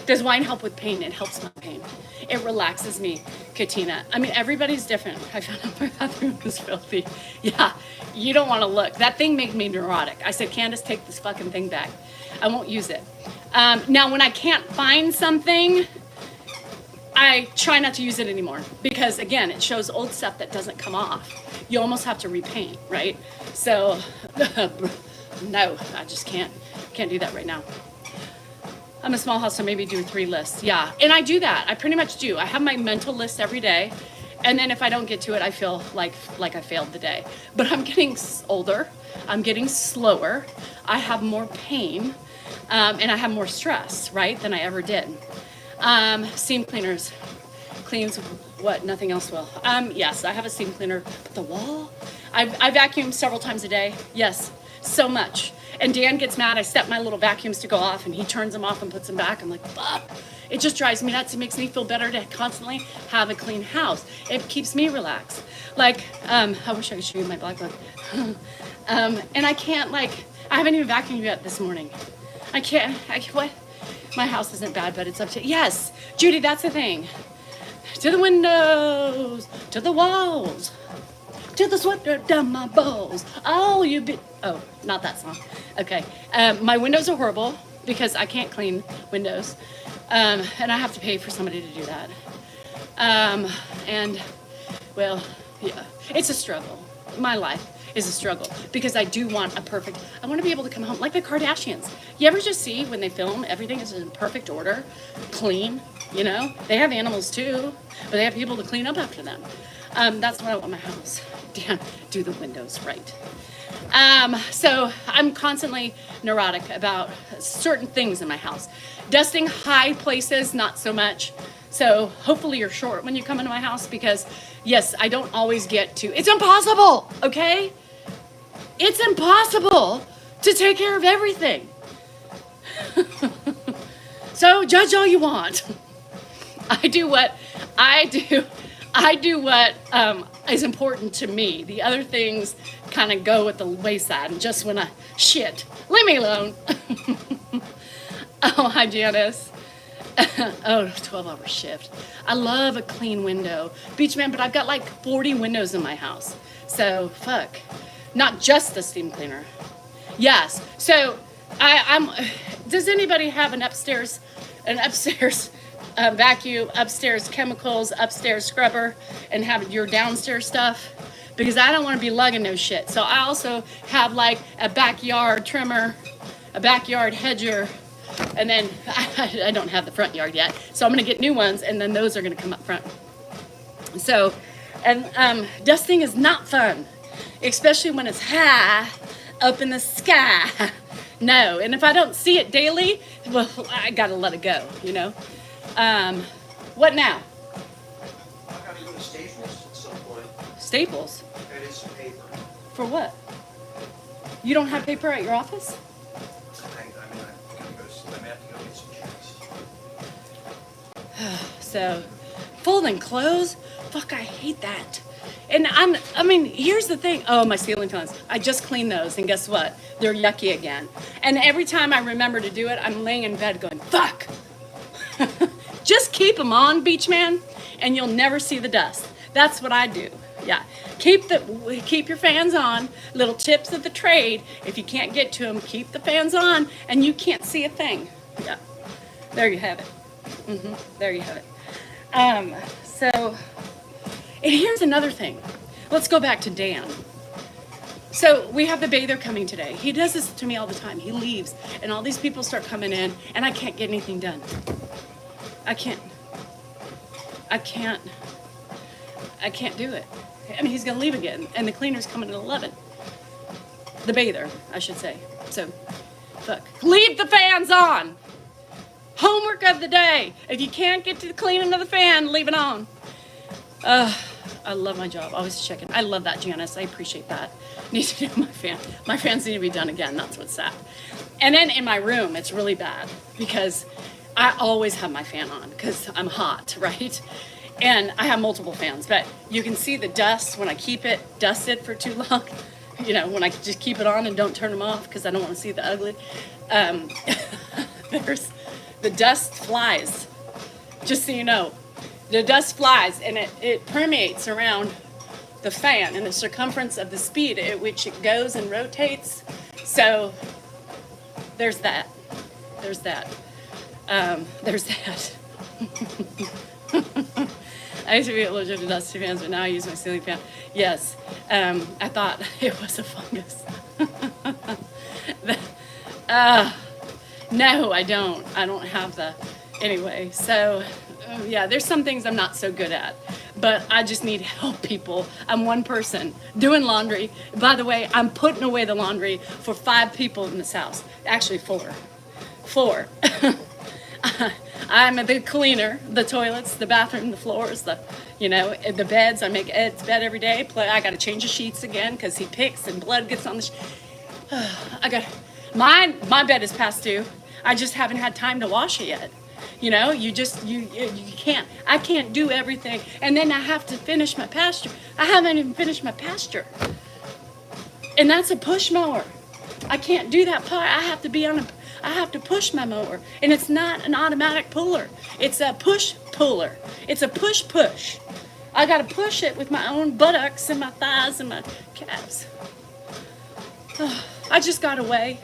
[SPEAKER 1] Does wine help with pain? It helps my pain. It relaxes me, Katina. I mean, everybody's different. I found out my bathroom was filthy. Yeah, you don't want to look. That thing made me neurotic. I said, Candace, take this fucking thing back. I won't use it. Now, when I can't find something, I try not to use it anymore because, again, it shows old stuff that doesn't come off. You almost have to repaint, right? So, no, I just can't do that right now. I'm a small house, so maybe do 3 lists. Yeah, and I do that. I pretty much do. I have my mental list every day, and then if I don't get to it, I feel like I failed the day. But I'm getting older. I'm getting slower. I have more pain, and I have more stress, right, than I ever did. Steam cleaners cleans what nothing else will. Yes, I have a steam cleaner, but the wall, I vacuum several times a day. Yes, so much. And Dan gets mad. I set my little vacuums to go off and he turns them off and puts them back. I'm like, fuck. It just drives me nuts. It makes me feel better to constantly have a clean house. It keeps me relaxed. Like, I wish I could show you my black book. And I can't, like, I haven't even vacuumed yet this morning. What? My house isn't bad, but it's up to, yes, Judy, that's the thing. To the windows, to the walls, to the sweater down my balls. Oh, not that song. Okay. My windows are horrible because I can't clean windows. And I have to pay for somebody to do that. And, well, yeah, it's a struggle. My life is a struggle because I do want I want to be able to come home like the Kardashians. You ever just see when they film, everything is in perfect order, clean, you know? They have animals too, but they have people to clean up after them. That's what I want my house. Dan, do the windows right. So I'm constantly neurotic about certain things in my house. Dusting high places, not so much. So hopefully you're short when you come into my house because, yes, I don't always get to. It's impossible, okay? It's impossible to take care of everything. So judge all you want. I do what is important to me. The other things kind of go at the wayside. And just when leave me alone. Oh, hi, Janice. 12-hour shift. I love a clean window. Beachman, but I've got like 40 windows in my house. So, fuck. Not just the steam cleaner. Yes. So, does anybody have an upstairs vacuum, upstairs chemicals, upstairs scrubber, and have your downstairs stuff, because I don't want to be lugging no shit. So I also have like a backyard trimmer, a backyard hedger, and then I don't have the front yard yet. So I'm going to get new ones, and then those are going to come up front. So, and dusting is not fun, especially when it's high up in the sky. No, and if I don't see it daily, well, I got to let it go, you know. What now?
[SPEAKER 2] I gotta go to Staples at some point.
[SPEAKER 1] Staples?
[SPEAKER 2] It is some paper.
[SPEAKER 1] For what? You don't have paper at your office?
[SPEAKER 2] I mean, I have to go get some checks.
[SPEAKER 1] So, folding clothes? Fuck, I hate that. And I mean, here's the thing. Oh, my ceiling fans. I just cleaned those, and guess what? They're yucky again. And every time I remember to do it, I'm laying in bed going, fuck. Just keep them on, beach man, and you'll never see the dust. That's what I do. Yeah. Keep your fans on. Little tips of the trade. If you can't get to them, keep the fans on, and you can't see a thing. Yeah. There you have it. There you have it. So, and here's another thing. Let's go back to Dan. So we have the bather coming today. He does this to me all the time. He leaves, and all these people start coming in, and I can't get anything done. I can't do it. I mean, he's gonna leave again, and the cleaner's coming at 11. The bather, I should say. So, fuck. Leave the fans on. Homework of the day. If you can't get to the cleaning of the fan, leave it on. I love my job. Always checking. I love that, Janice. I appreciate that. Need to do my fan. My fans need to be done again. That's what's sad. And then in my room, it's really bad because I always have my fan on because I'm hot, right? And I have multiple fans, but you can see the dust when I keep it dusted for too long. You know, when I just keep it on and don't turn them off because I don't want to see the ugly. There's the dust flies. Just so you know. The dust flies, and it permeates around the fan and the circumference of the speed at which it goes and rotates. So there's that. There's that. There's that. I used to be allergic to dusty fans, but now I use my ceiling fan. Yes, I thought it was a fungus. No, I don't. I don't have the... Anyway, so... yeah, there's some things I'm not so good at, but I just need help, people. I'm one person doing laundry. By the way, I'm putting away the laundry for 5 people in this house. Actually, 4. 4. I'm a big cleaner. The toilets, the bathroom, the floors, the beds. I make Ed's bed every day. I got to change the sheets again because he picks and blood gets on the my bed is past due. I just haven't had time to wash it yet. You know, you can't. I can't do everything, and then I have to finish my pasture. I haven't even finished my pasture, and that's a push mower. I can't do that part. I have to push my mower, and it's not an automatic puller. It's a push puller. It's a push. I got to push it with my own buttocks and my thighs and my calves. I just got away.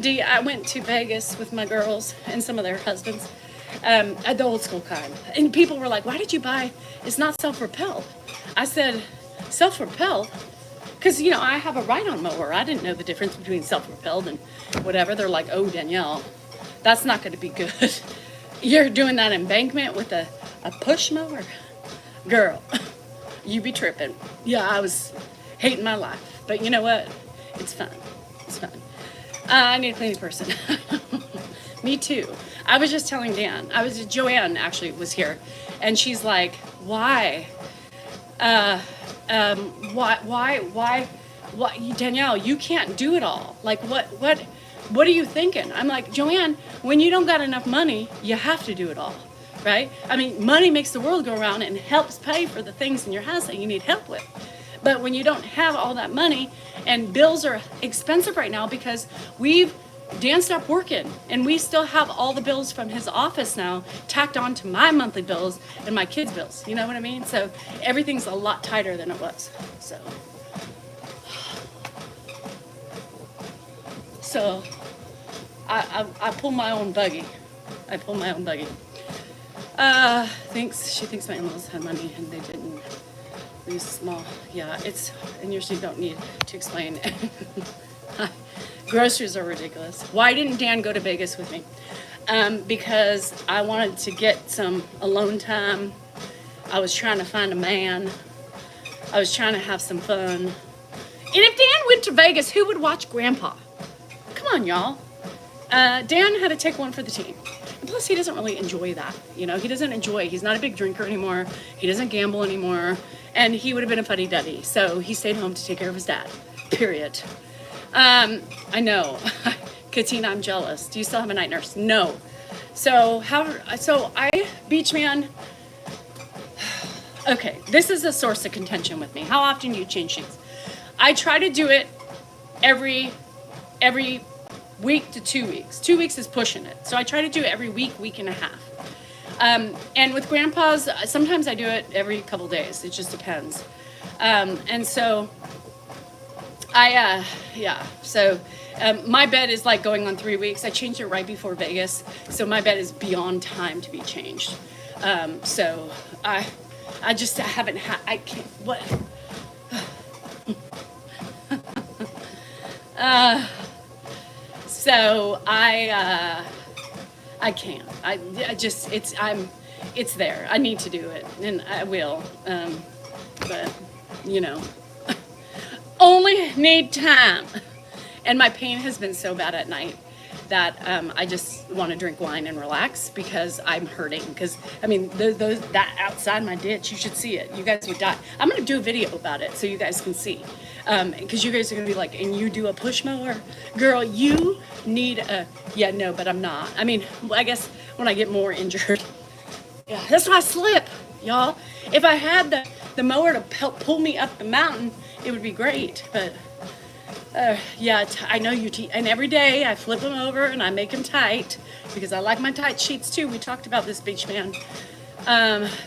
[SPEAKER 1] I went to Vegas with my girls and some of their husbands, at the old school kind. And people were like, why did you buy, it's not self-propelled. I said, self-propelled? Because, I have a ride-on mower. I didn't know the difference between self-propelled and whatever. They're like, oh, Danielle, that's not going to be good. You're doing that embankment with a push mower? Girl, you be tripping. Yeah, I was hating my life. But you know what? It's fun. It's fun. I need a cleaning person. Me too. I was just telling Dan. Joanne actually was here, and she's like, "Why? Why, Danielle? You can't do it all. Like, what are you thinking?" I'm like, Joanne, when you don't got enough money, you have to do it all, right? I mean, money makes the world go around and helps pay for the things in your house that you need help with. But when you don't have all that money, and bills are expensive right now because Dan stopped working, and we still have all the bills from his office now tacked on to my monthly bills and my kids' bills. You know what I mean? So everything's a lot tighter than it was. So I pull my own buggy. She thinks my in-laws had money and they didn't. These small, yeah, and usually don't need to explain. Groceries are ridiculous. Why didn't Dan go to Vegas with me? Because I wanted to get some alone time. I was trying to find a man. I was trying to have some fun. And if Dan went to Vegas, who would watch Grandpa? Come on, y'all. Dan had to take one for the team. And plus, he doesn't really enjoy that. He doesn't enjoy. He's not a big drinker anymore. He doesn't gamble anymore. And he would have been a fuddy-duddy. So he stayed home to take care of his dad. Period. I know. Katina, I'm jealous. Do you still have a night nurse? No. So beach man. Okay, this is a source of contention with me. How often do you change sheets? I try to do it every week to 2 weeks. 2 weeks is pushing it. So I try to do it every week and a half. And with grandpa's, sometimes I do it every couple days. It just depends. And so my bed is like going on 3 weeks. I changed it right before Vegas. So my bed is beyond time to be changed. So I just haven't had, I can't, what? So I can't. It's there. I need to do it, and I will. But only need time. And my pain has been so bad at night that I just want to drink wine and relax because I'm hurting. Because that outside my ditch, you should see it. You guys would die. I'm gonna do a video about it so you guys can see. Because you guys are gonna be like, and you do a push mower, girl? You need a no, but I'm not. I guess when I get more injured, yeah, that's why I slip, y'all. If I had the mower to help pull me up the mountain, it would be great. But I know you. And every day I flip them over and I make them tight because I like my tight sheets too. We talked about this, beach man.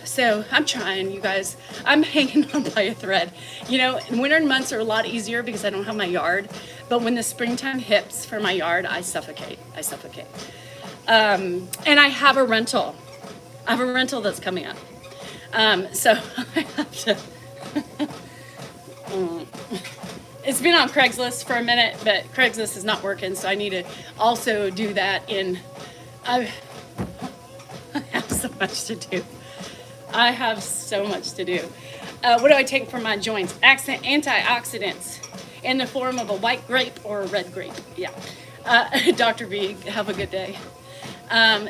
[SPEAKER 1] So I'm trying, you guys. I'm hanging on by a thread. Winter months are a lot easier because I don't have my yard. But when the springtime hits for my yard, I suffocate. And I have a rental. That's coming up. So I have to. It's been on Craigslist for a minute, but Craigslist is not working, so I need to also do that I have so much to do. What do I take for my joints? Antioxidants in the form of a white grape or a red grape. Yeah. Dr. B, have a good day.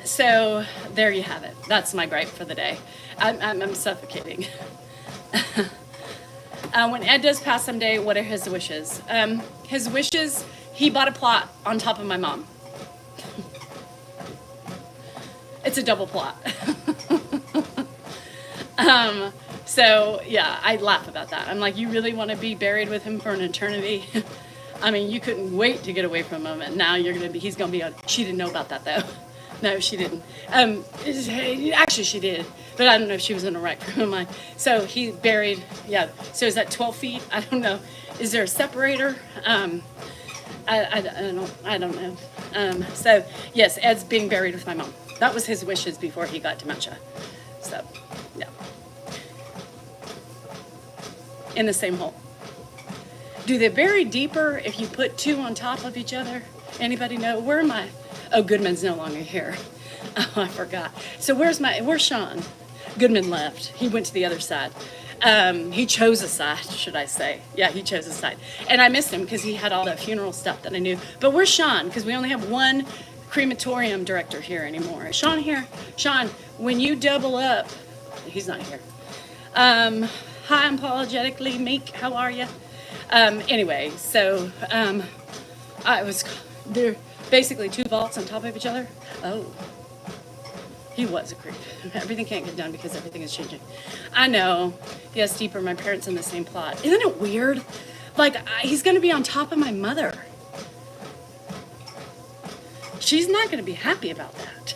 [SPEAKER 1] So there you have it. That's my gripe for the day. I'm suffocating. When Ed does pass someday, what are his wishes? His wishes, he bought a plot on top of my mom. It's a double plot. So yeah, I laugh about that. I'm like, you really want to be buried with him for an eternity? You couldn't wait to get away from him, and now he's gonna be on. She didn't know about that though. No, she didn't. Actually, she did, but I don't know if she was in the right frame of mind. So he buried. Yeah. So is that 12 feet? I don't know. Is there a separator? I don't know. So yes, Ed's being buried with my mom. That was his wishes before he got dementia. So yeah. In the same hole. Do they bury deeper if you put two on top of each other? Anybody know? Where am I? Oh, Goodman's no longer here. Oh, I forgot. So where's Sean? Goodman left. He went to the other side. He chose a side, should I say. Yeah, he chose a side. And I missed him because he had all that funeral stuff that I knew. But where's Sean? Because we only have one crematorium director here anymore. Is Sean here? Sean, when you double up, he's not here. Hi, unapologetically meek. How are you? Anyway, so I was there. Basically 2 vaults on top of each other. Oh, he was a creep. Everything can't get done because everything is changing. I know. Yes, deeper. My parents in the same plot. Isn't it weird? Like he's gonna be on top of my mother. She's not gonna be happy about that.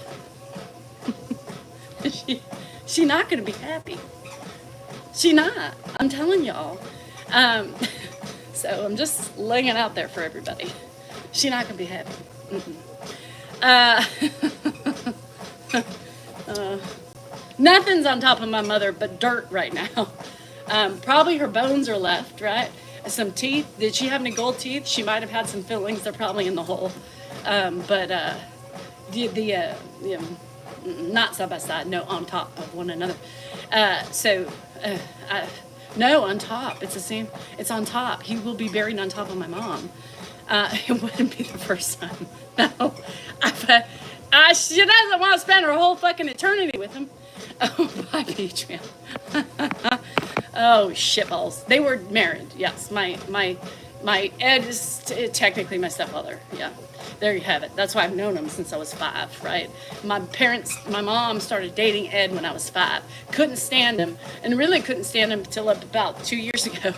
[SPEAKER 1] She not gonna be happy. She not. I'm telling y'all. So I'm just laying it out there for everybody. She not gonna be happy. Nothing's on top of my mother but dirt right now. Probably her bones are left, right? Some teeth. Did she have any gold teeth? She might have had some fillings. They're probably in the hole. But you know, not side by side, no, on top of one another. No, on top. It's the same. It's on top. He will be buried on top of my mom. It wouldn't be the first time. No. She doesn't want to spend her whole fucking eternity with him. Oh, bye, Adrian. Oh, shitballs. They were married. Yes, my Ed is technically my stepfather. Yeah, there you have it. That's why I've known him since I was 5. Right. My mom started dating Ed when I was 5. Couldn't stand him, and really couldn't stand him until about 2 years ago.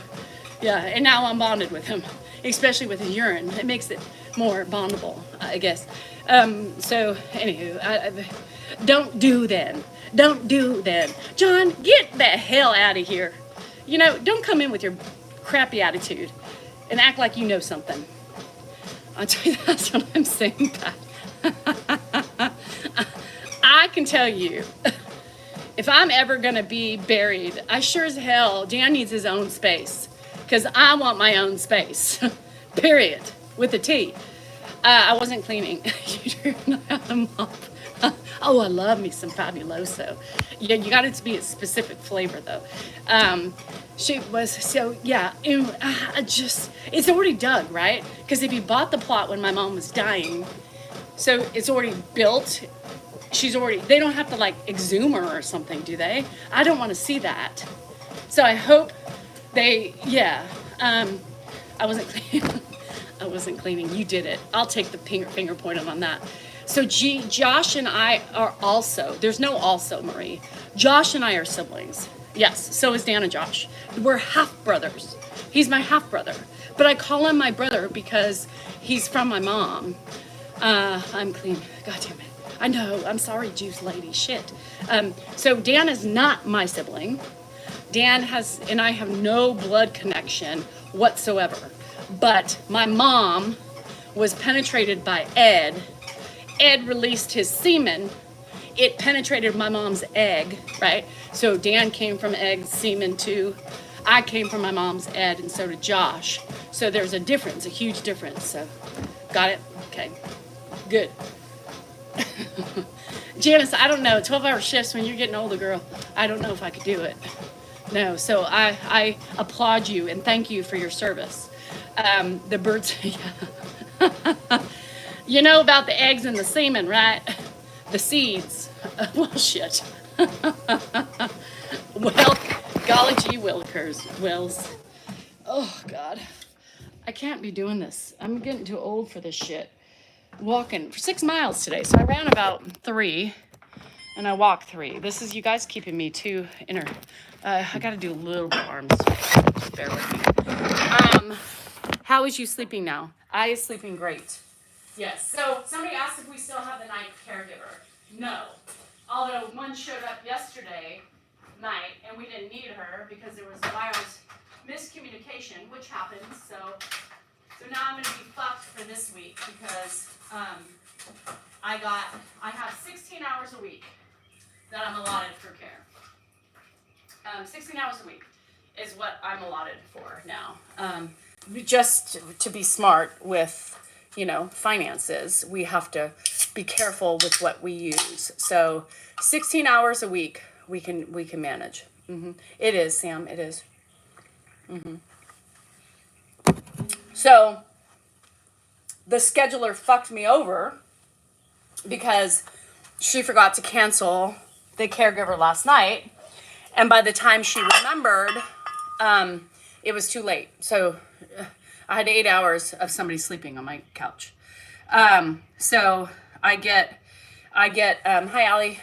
[SPEAKER 1] Yeah, and now I'm bonded with him, especially with his urine. It makes it more bondable, I guess. So anywho, don't do then. Don't do then. John, get the hell out of here. You know, don't come in with your crappy attitude and act like you know something. I'll tell you, that's what I'm saying, Pat. I can tell you, if I'm ever going to be buried, I sure as hell, Dan needs his own space. Because I want my own space. Period. With a T. I wasn't cleaning. You do not have the mop. Oh, I love me some Fabuloso. Yeah, you got it to be a specific flavor, though. She was, so, yeah, it's already dug, right? Because if you bought the plot when my mom was dying, so it's already built. They don't have to, like, exhume her or something, do they? I don't want to see that. So I hope I wasn't cleaning. I wasn't cleaning. You did it. I'll take the finger pointing on that. So Josh and I are also, there's no also, Marie. Josh and I are siblings. Yes, so is Dan and Josh. We're half brothers. He's my half brother. But I call him my brother because he's from my mom. I'm clean. God damn it. I know. I'm sorry, juice lady. Shit. So Dan is not my sibling. Dan and I have no blood connection whatsoever. But my mom was penetrated by Ed. Ed released his semen. It penetrated my mom's egg, right? So Dan came from Ed's semen too. I came from my mom's Ed, and so did Josh. So there's a difference, a huge difference. So, got it? Okay, good. Janice, I don't know, 12-hour shifts when you're getting older, girl. I don't know if I could do it. No, so I applaud you and thank you for your service. The birds, yeah. You know about the eggs and the semen, right? The seeds. Well, shit. Well, golly gee Wills. Oh, God. I can't be doing this. I'm getting too old for this shit. Walking for 6 miles today. So I ran about 3 and I walked 3. This is you guys keeping me too inner. I got to do a little bit of arms. Just bear with me. How is you sleeping now? I is sleeping great. Yes. So somebody asked if we still have the night caregiver. No. Although one showed up yesterday night and we didn't need her because there was virus miscommunication, which happens. So now I'm going to be fucked for this week because I have 16 hours a week that I'm allotted for care. 16 hours a week is what I'm allotted for now. Just to be smart with, finances, we have to be careful with what we use. So 16 hours a week we can manage. Mm-hmm. It is, Sam, it is. Mm-hmm. So the scheduler fucked me over because she forgot to cancel the caregiver last night. And by the time she remembered, it was too late. So I had 8 hours of somebody sleeping on my couch. So I get, hi, Allie.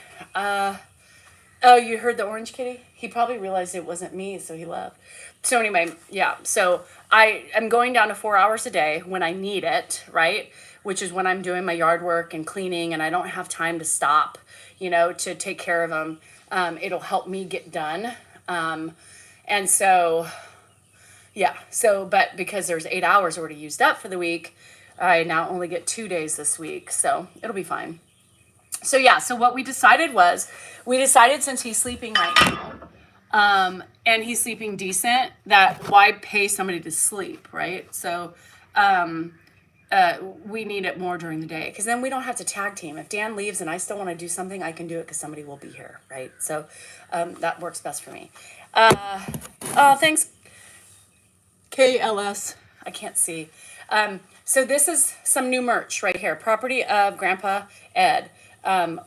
[SPEAKER 1] Oh, you heard the orange kitty? He probably realized it wasn't me, so he left. So anyway, yeah. So I am going down to 4 hours a day when I need it, right? Which is when I'm doing my yard work and cleaning and I don't have time to stop, to take care of them. It'll help me get done. And so, yeah. So, but because there's 8 hours already used up for the week, I now only get 2 days this week. So it'll be fine. So yeah, so what we decided since he's sleeping right now, and he's sleeping decent, that why pay somebody to sleep, right? So we need it more during the day, because then we don't have to tag team. If Dan leaves and I still want to do something, I can do it because somebody will be here, right? So that works best for me. Oh, thanks, KLS. I can't see. So this is some new merch right here. Property of Grandpa Ed,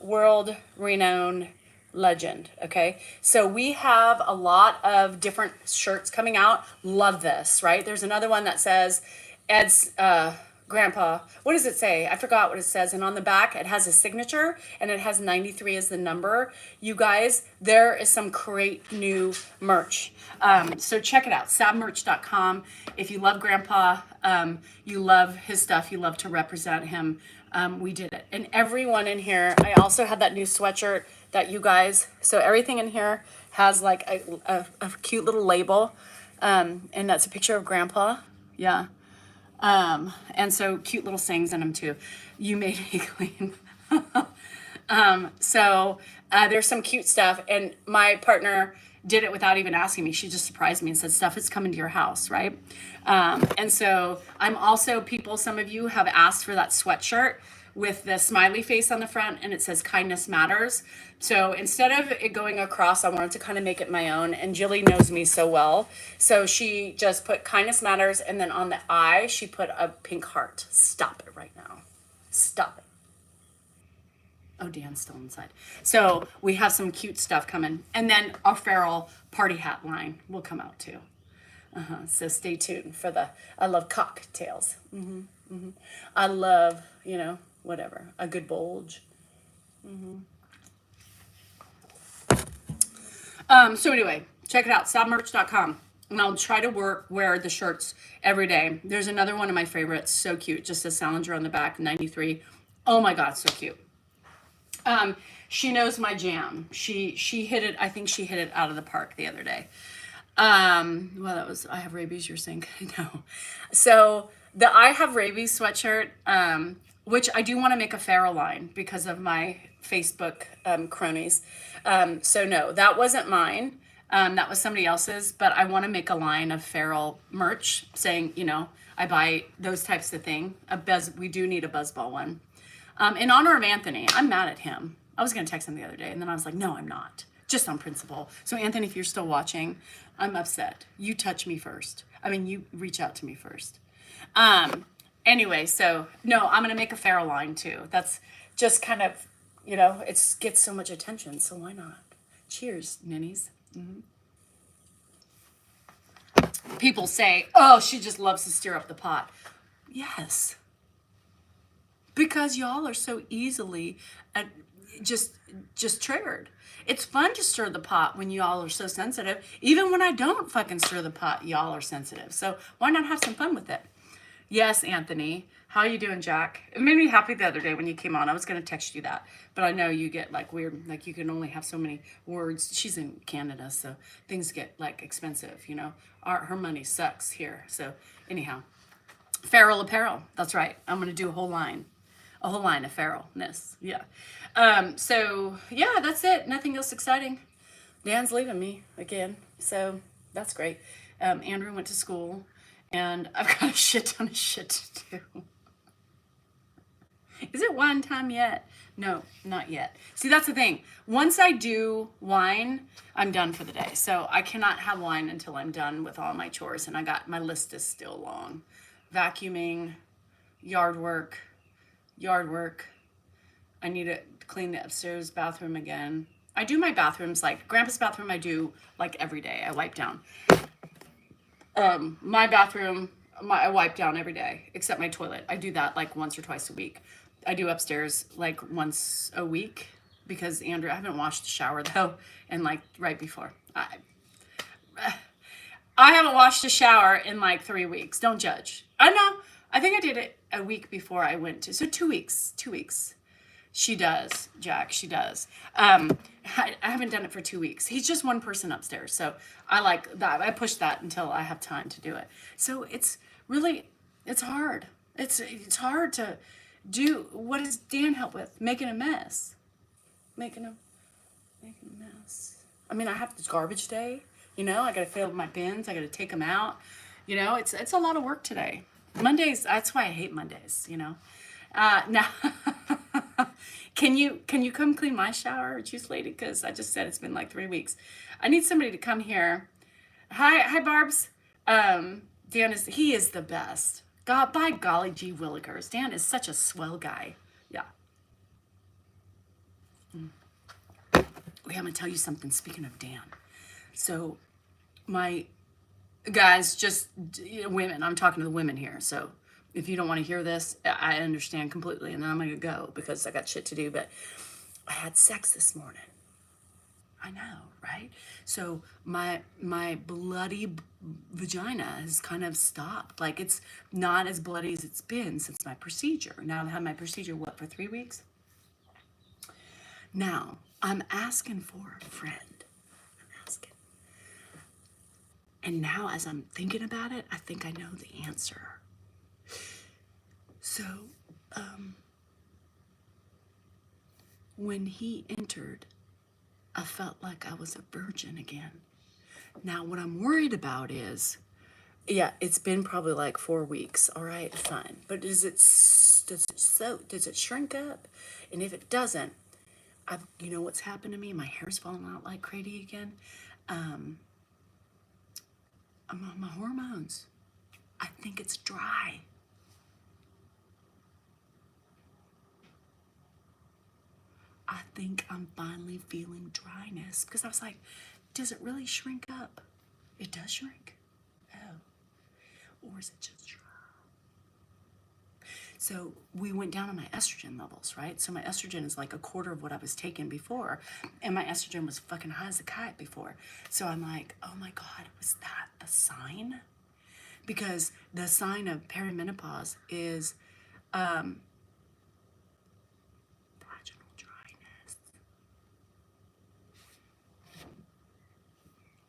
[SPEAKER 1] world renowned legend. Okay. So we have a lot of different shirts coming out. Love this, right? There's another one that says Ed's, grandpa, what does it say? I forgot what it says. And on the back, it has a signature and it has 93 as the number. You guys, there is some great new merch. So check it out, sabmerch.com. If you love grandpa, you love his stuff, you love to represent him, we did it. And everyone in here, I also had that new sweatshirt that you guys, so everything in here has like a cute little label. And that's a picture of grandpa. Yeah. And so cute little sayings in them too. You made me clean. So there's some cute stuff, and my partner did it without even asking me. She just surprised me and said, stuff is coming to your house, right? And so I'm also, some of you have asked for that sweatshirt with the smiley face on the front, and it says kindness matters. So instead of it going across, I wanted to kind of make it my own, and Jilly knows me so well. So she just put kindness matters, and then on the eye, she put a pink heart. Stop it right now. Stop it. Oh, Dan's still inside. So we have some cute stuff coming. And then our feral party hat line will come out too. So stay tuned for I love cocktails. I love, whatever, a good bulge. So anyway, check it out, sabmerch.com. And I'll try to wear the shirts every day. There's another one of my favorites, so cute, just a Salinger on the back, 93. Oh my God, so cute. She knows my jam. She hit it, I think she hit it out of the park the other day. Well, that was, I have rabies, you're saying? No. So the I have rabies sweatshirt, which I do want to make a feral line because of my Facebook cronies. So no, that wasn't mine. That was somebody else's, but I want to make a line of feral merch saying, I buy those types of thing. We do need a buzzball one. In honor of Anthony, I'm mad at him. I was going to text him the other day, and then I was like, no, I'm not. Just on principle. So Anthony, if you're still watching, I'm upset. You touch me first. You reach out to me first. Anyway, so no, I'm going to make a feral line too. That's just kind of, it gets so much attention, so why not? Cheers, ninnies. People say, oh, she just loves to stir up the pot. Yes. Because y'all are so easily just triggered. It's fun to stir the pot when y'all are so sensitive. Even when I don't fucking stir the pot, y'all are sensitive. So why not have some fun with it? Yes, Anthony. How you doing, Jack? It made me happy the other day when you came on. I was going to text you that. But I know you get weird, you can only have so many words. She's in Canada, so things get expensive, her money sucks here. So anyhow, feral apparel. That's right. I'm going to do a whole line of feralness. Yeah. So yeah, that's it. Nothing else exciting. Dan's leaving me again. So that's great. Andrew went to school, and I've got a shit ton of shit to do. Is it wine time yet? No, not yet. See, that's the thing. Once I do wine, I'm done for the day. So I cannot have wine until I'm done with all my chores. And my list is still long. Vacuuming, yard work. I need to clean the upstairs bathroom again. I do my bathrooms, Grandpa's bathroom I do every day. I wipe down. My bathroom, I wipe down every day, except my toilet. I do that once or twice a week. I do upstairs once a week because I haven't washed the shower though, and right before. I haven't washed a shower in 3 weeks. Don't judge. I know. I think I did it a week before I went to, so 2 weeks. 2 weeks. She does, Jack. She does. I haven't done it for 2 weeks. He's just one person upstairs, so I like that. I push that until I have time to do it. So it's hard. It's hard to do. What does Dan help with? Making a mess. making a mess. I mean, I have this garbage day. You know, I got to fill my bins. I got to take them out. You know, it's a lot of work today. Mondays. That's why I hate Mondays. You know. Now, can you come clean my shower, juice lady? Because I just said it's been like 3 weeks. I need somebody to come here. Hi, Barb's. Dan he is the best. God, by golly gee willikers, Dan is such a swell guy. Yeah. Okay, I'm gonna tell you something. Speaking of Dan, so my guys, just women. I'm talking to the women here. So if you don't want to hear this, I understand completely, and then I'm gonna go because I got shit to do. But I had sex this morning. I know, right? So my bloody vagina has kind of stopped. Like it's not as bloody as it's been since my procedure. Now I've had my procedure, what, for 3 weeks? Now I'm asking for a friend. I'm asking. And now as I'm thinking about it, I think I know the answer. So, when he entered, I felt like I was a virgin again. Now, what I'm worried about is, yeah, it's been probably like 4 weeks. All right, fine. But does it shrink up? And if it doesn't, you know what's happened to me? My hair's falling out like crazy again. I'm on my hormones. I think it's dry. I think I'm finally feeling dryness because I was like, does it really shrink up? It does shrink. Oh. Or is it just dry? So we went down on my estrogen levels, right? So my estrogen is like a quarter of what I was taking before. And my estrogen was fucking high as a kite before. So I'm like, oh my God, was that the sign? Because the sign of perimenopause is vaginal dryness.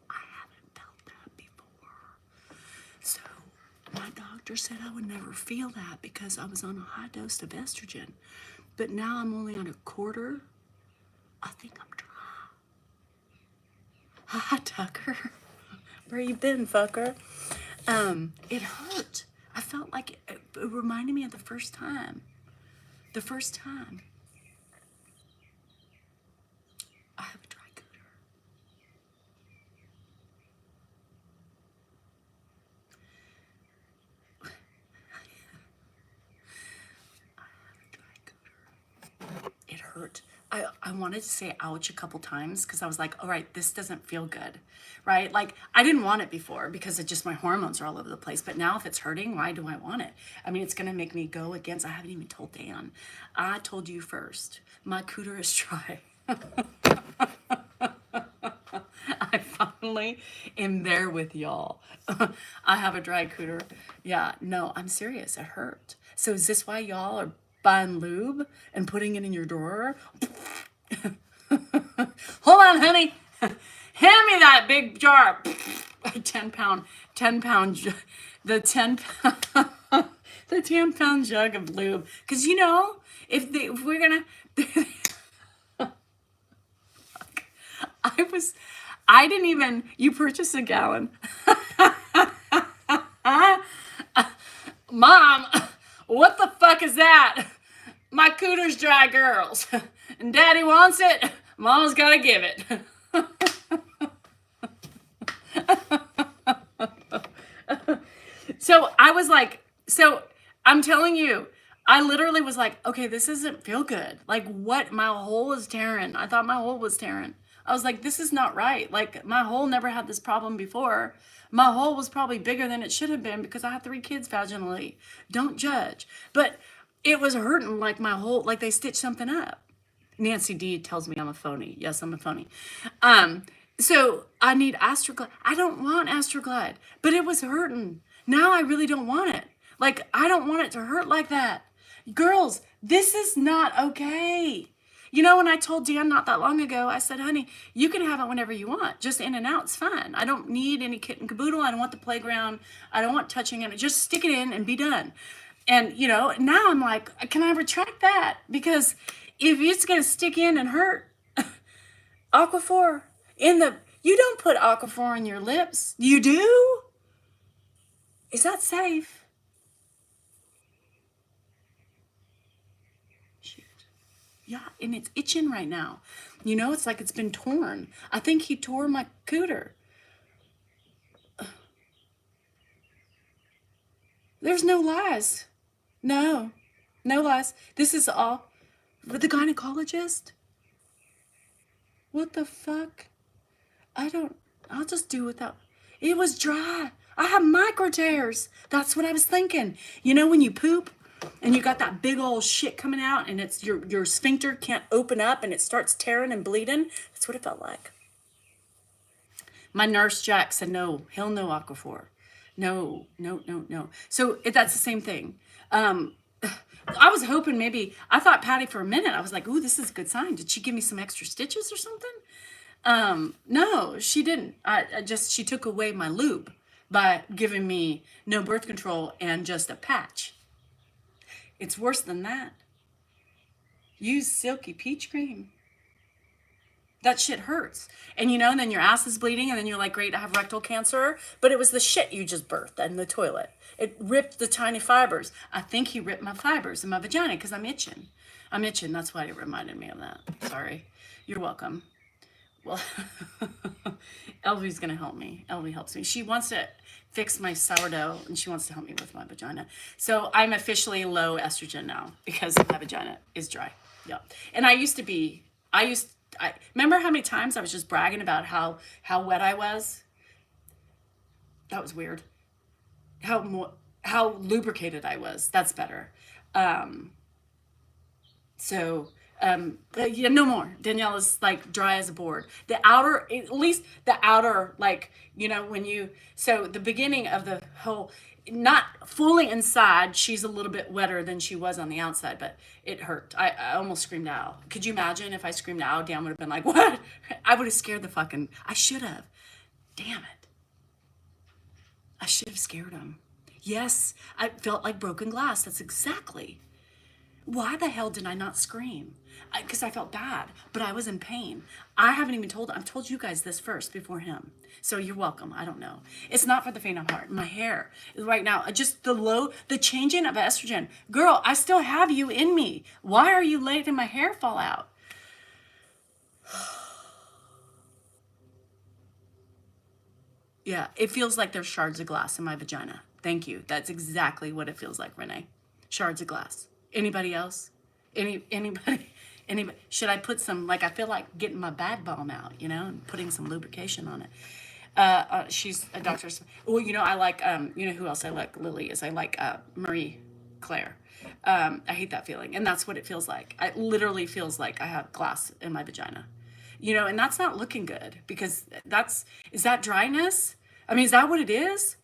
[SPEAKER 1] I haven't felt that before. So my doctor said I would never feel that because I was on a high dose of estrogen. But now I'm only on a quarter. I think I'm dry. Hi, Tucker. Where you been, fucker? It hurt. I felt like it reminded me of the first time. The first time. I have a dry cooter. It hurt. I wanted to say ouch a couple times because I was like, all right, this doesn't feel good, right? Like I didn't want it before because it just my hormones are all over the place. But now if it's hurting, why do I want it? I mean, it's going to make me go against. I haven't even told Dan. I told you first. My cooter is dry. I finally am there with y'all. I have a dry cooter. Yeah, no, I'm serious. It hurt. So is this why y'all are buying lube and putting it in your drawer? Hold on, honey. Hand me that big jar. 10 pound, the 10 pound, the 10-pound jug of lube. Cause you know, if we're gonna, I didn't even, you purchased a gallon. Mom, what the fuck is that? My cooter's dry, girls. And Daddy wants it. Mama's gotta give it. So I was like, so I'm telling you, I literally was like, okay, this doesn't feel good. Like what? My hole is tearing. I thought my hole was tearing. I was like, this is not right. Like my hole never had this problem before. My hole was probably bigger than it should have been because I had 3 kids vaginally. Don't judge. But it was hurting like my whole, like they stitched something up. Nancy D tells me I'm a phony. Yes, I'm a phony. So I need Astroglide. I don't want Astroglide, but it was hurting. Now I really don't want it. Like, I don't want it to hurt like that. Girls, this is not okay. You know, when I told Dan not that long ago, I said, honey, you can have it whenever you want. Just in and out's fine. I don't need any kit and caboodle. I don't want the playground. I don't want touching it. Just stick it in and be done. And, you know, now I'm like, can I retract that? Because if it's going to stick in and hurt, Aquaphor in the, you don't put Aquaphor in your lips. You do? Is that safe? Shoot. Yeah, and it's itching right now. You know, it's like it's been torn. I think he tore my cooter. There's no lies. No, no lies. This is all. With the gynecologist? What the fuck? I'll just do without. It was dry. I have micro tears. That's what I was thinking. You know when you poop and you got that big old shit coming out and it's your sphincter can't open up and it starts tearing and bleeding? That's what it felt like. My nurse Jack said no, he'll no Aquaphor. No, no, no, no. So that's the same thing. I was hoping maybe, I thought Patty for a minute, I was like, ooh, this is a good sign. Did she give me some extra stitches or something? No, she didn't. She took away my lube by giving me no birth control and just a patch. It's worse than that. Use Silky Peach Cream. That shit hurts. And you know, and then your ass is bleeding and then you're like, great, I have rectal cancer. But it was the shit you just birthed in the toilet. It ripped the tiny fibers. I think he ripped my fibers in my vagina because I'm itching. I'm itching. That's why it reminded me of that. Sorry. You're welcome. Well, Elvie's going to help me. Elvie helps me. She wants to fix my sourdough and she wants to help me with my vagina. So I'm officially low estrogen now because my vagina is dry. Yeah. And I remember how many times I was just bragging about how wet I was? That was weird. How lubricated I was. That's better. Yeah, no more. Danielle is like dry as a board. The outer, at least the outer, like, you know, so the beginning of the whole, not fully inside, she's a little bit wetter than she was on the outside, but it hurt. I almost screamed out. Could you imagine if I screamed out? Dan would have been like, what? I would have scared the fucking, I should have. Damn it. I should have scared him. Yes, I felt like broken glass. That's exactly. Why the hell did I not scream? Because I felt bad, but I was in pain. I haven't even I've told you guys this first before him. So you're welcome. I don't know. It's not for the faint of heart. My hair right now, just the changing of estrogen. Girl, I still have you in me. Why are you letting my hair fall out? Yeah, it feels like there's shards of glass in my vagina. Thank you. That's exactly what it feels like, Renee. Shards of glass. Anybody else? Anybody? Should I put some, like, I feel like getting my bad bomb out, you know, and putting some lubrication on it. She's a doctor. Well, you know, I like, you know who else I like, Lily, is I like Marie Claire. I hate that feeling. And that's what it feels like. It literally feels like I have glass in my vagina. You know, and that's not looking good because is that dryness? I mean, is that what it is?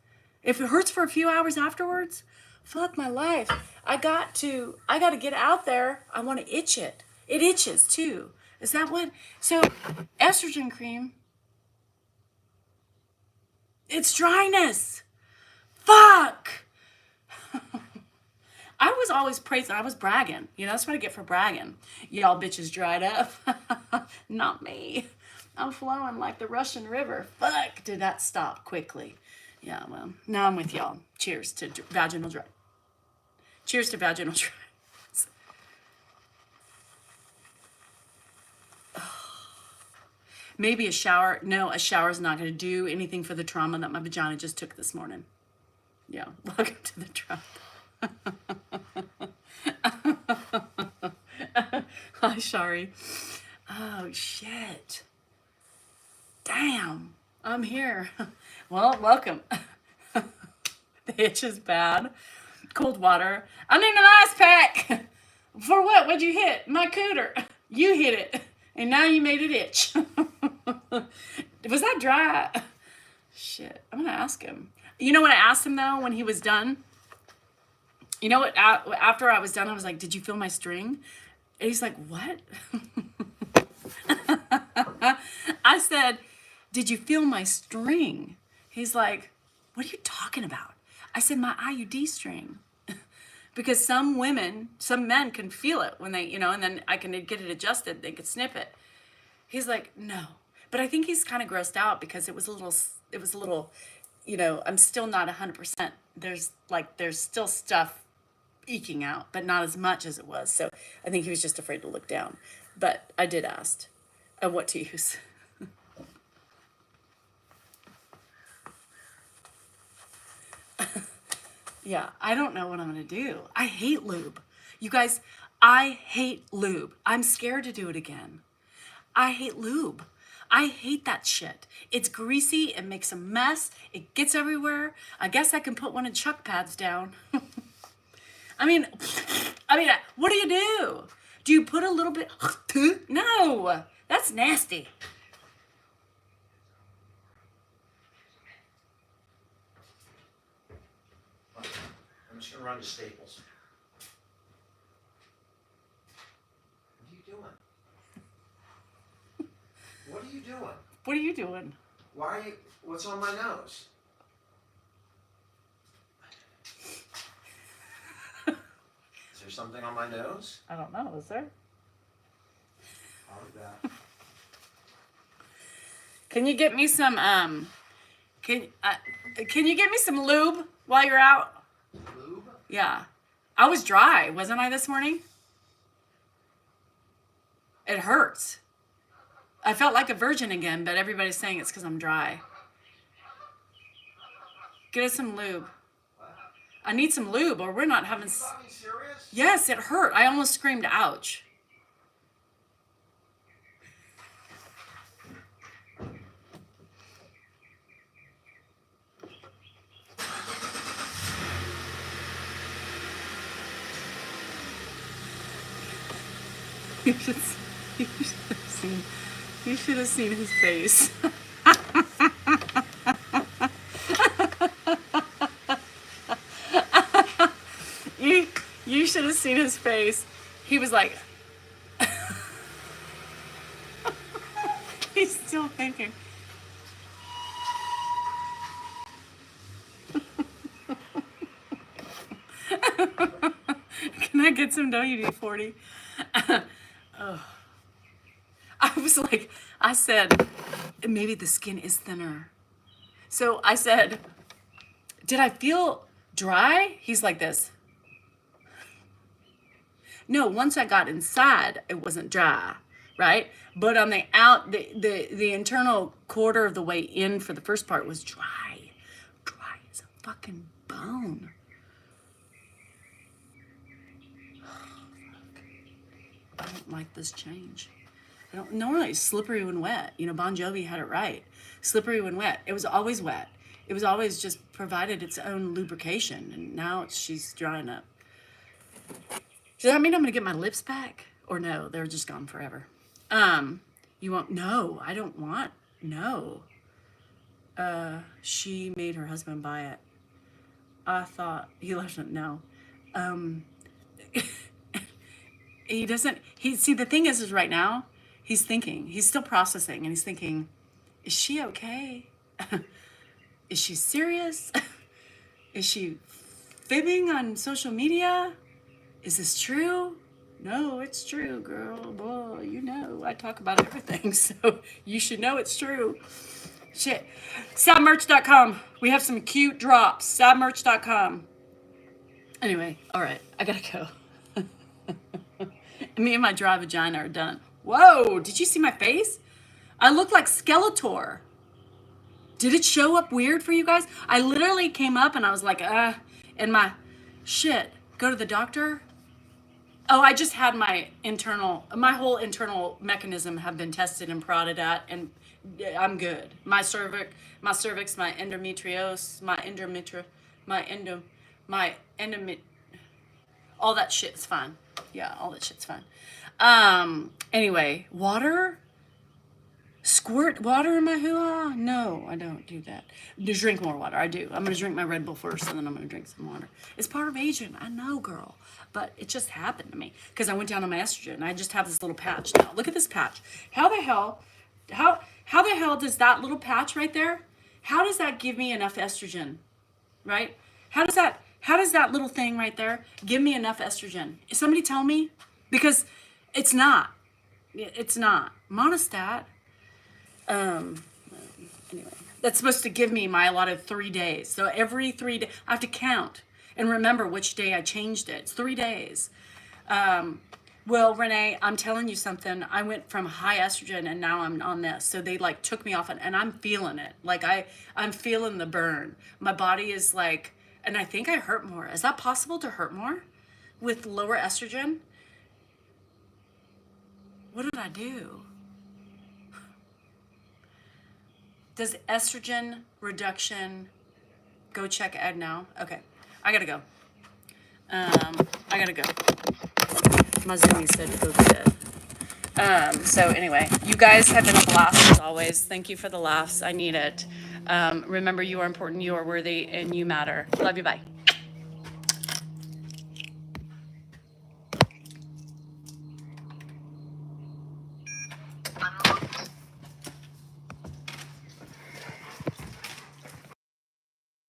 [SPEAKER 1] If it hurts for a few hours afterwards, fuck my life. I got to get out there. I want to itch it. It itches too. Is that what? So estrogen cream, it's dryness. Fuck. I was always praising, I was bragging. You know, that's what I get for bragging. Y'all bitches dried up. Not me. I'm flowing like the Russian River. Fuck, did that stop quickly. Yeah, well, now I'm with y'all. Cheers to vaginal dry. Cheers to vaginal dry. Maybe a shower. No, a shower's not going to do anything for the trauma that my vagina just took this morning. Yeah, welcome to the trauma. Hi, Shari. Oh, shit. Damn, I'm here. Well, welcome. The itch is bad. Cold water. I need an ice pack. For what? What'd you hit? My cooter. You hit it. And now you made it itch. Was that dry? Shit. I'm going to ask him. You know what I asked him, though, when he was done? You know what? After I was done, I was like, did you feel my string? And he's like, what? I said, did you feel my string? He's like, what are you talking about? I said, my IUD string. Because some men can feel it when they, you know, and then I can get it adjusted. They could snip it.
[SPEAKER 3] He's like, no. But I think he's kind of grossed out because it was a little, you know, I'm still not 100%. There's still stuff eking out, but not as much as it was. So I think he was just afraid to look down. But I did ask what to use. Yeah, I don't know what I'm gonna do. I hate lube. You guys, I hate lube. I'm scared to do it again. I hate lube. I hate that shit. It's greasy, it makes a mess, it gets everywhere. I guess I can put one of Chuck pads down. I mean, what do you do? Do you put a little bit? No, that's nasty.
[SPEAKER 2] I'm just gonna run to Staples. What are you doing? What are you doing?
[SPEAKER 3] What are you doing?
[SPEAKER 2] Why are you? What's on my nose? Is there something on my nose?
[SPEAKER 3] I don't know, is there?
[SPEAKER 2] Probably that.
[SPEAKER 3] Can you get me some can you get me some lube while you're out?
[SPEAKER 2] Lube?
[SPEAKER 3] Yeah. I was dry, wasn't I, this morning? It hurts. I felt like a virgin again, but everybody's saying it's because I'm dry. Get us some lube.
[SPEAKER 2] What?
[SPEAKER 3] I need some lube or we're not having...
[SPEAKER 2] Are you fucking serious?
[SPEAKER 3] Yes, it hurt. I almost screamed, ouch. You should have seen his face. You should have seen his face. He was like, he's still thinking. Can I get some WD-40? Oh. I was like, I said, maybe the skin is thinner. So I said, did I feel dry? He's like this. No, once I got inside, it wasn't dry, right? But on the the internal quarter of the way in for the first part was dry. Dry as a fucking bone. I don't like this change. I don't, normally it's slippery when wet. You know, Bon Jovi had it right. Slippery when wet. It was always wet. It was always just provided its own lubrication. And now she's drying up. Does that mean I'm going to get my lips back? Or no, they're just gone forever. You want, no, I don't want, no. She made her husband buy it. I thought, he left it, no. He doesn't, see, the thing is right now, he's thinking, he's still processing, and he's thinking, is she okay? Is she serious? Is she fibbing on social media? Is this true? No, it's true, girl. Boy, you know, I talk about everything, so you should know it's true. Shit. Sadmerch.com. We have some cute drops. Sadmerch.com. Anyway, all right, I gotta go. Me and my dry vagina are done. Whoa, did you see my face? I look like Skeletor. Did it show up weird for you guys? I literally came up and I was like, and my shit, go to the doctor. Oh, I just had my whole internal mechanism have been tested and prodded at, and I'm good. My cervix, my endometriose, all that shit's fine. Yeah, all that shit's fine. Anyway, water? Squirt water in my hoo-ha? No, I don't do that. Drink more water. I do. I'm going to drink my Red Bull first, and then I'm going to drink some water. It's part of aging. I know, girl. But it just happened to me because I went down on my estrogen, and I just have this little patch now. Look at this patch. How the hell does that little patch right there, how does that give me enough estrogen, right? How does that little thing right there give me enough estrogen? Somebody tell me, because it's not. It's not. Monostat, um, anyway, that's supposed to give me my allotted 3 days. So every 3 days, I have to count and remember which day I changed it. It's 3 days. Well, Renee, I'm telling you something. I went from high estrogen and now I'm on this. So they like took me off it and I'm feeling it. Like I'm feeling the burn. My body is like, and I think I hurt more. Is that possible to hurt more with lower estrogen? What did I do? Does estrogen reduction, go check Ed now? Okay, I gotta go. I gotta go. My Zoomy said to go to bed. So anyway, you guys have been a blast as always. Thank you for the laughs. I need it. Remember, you are important, you are worthy, and you matter. Love you, bye.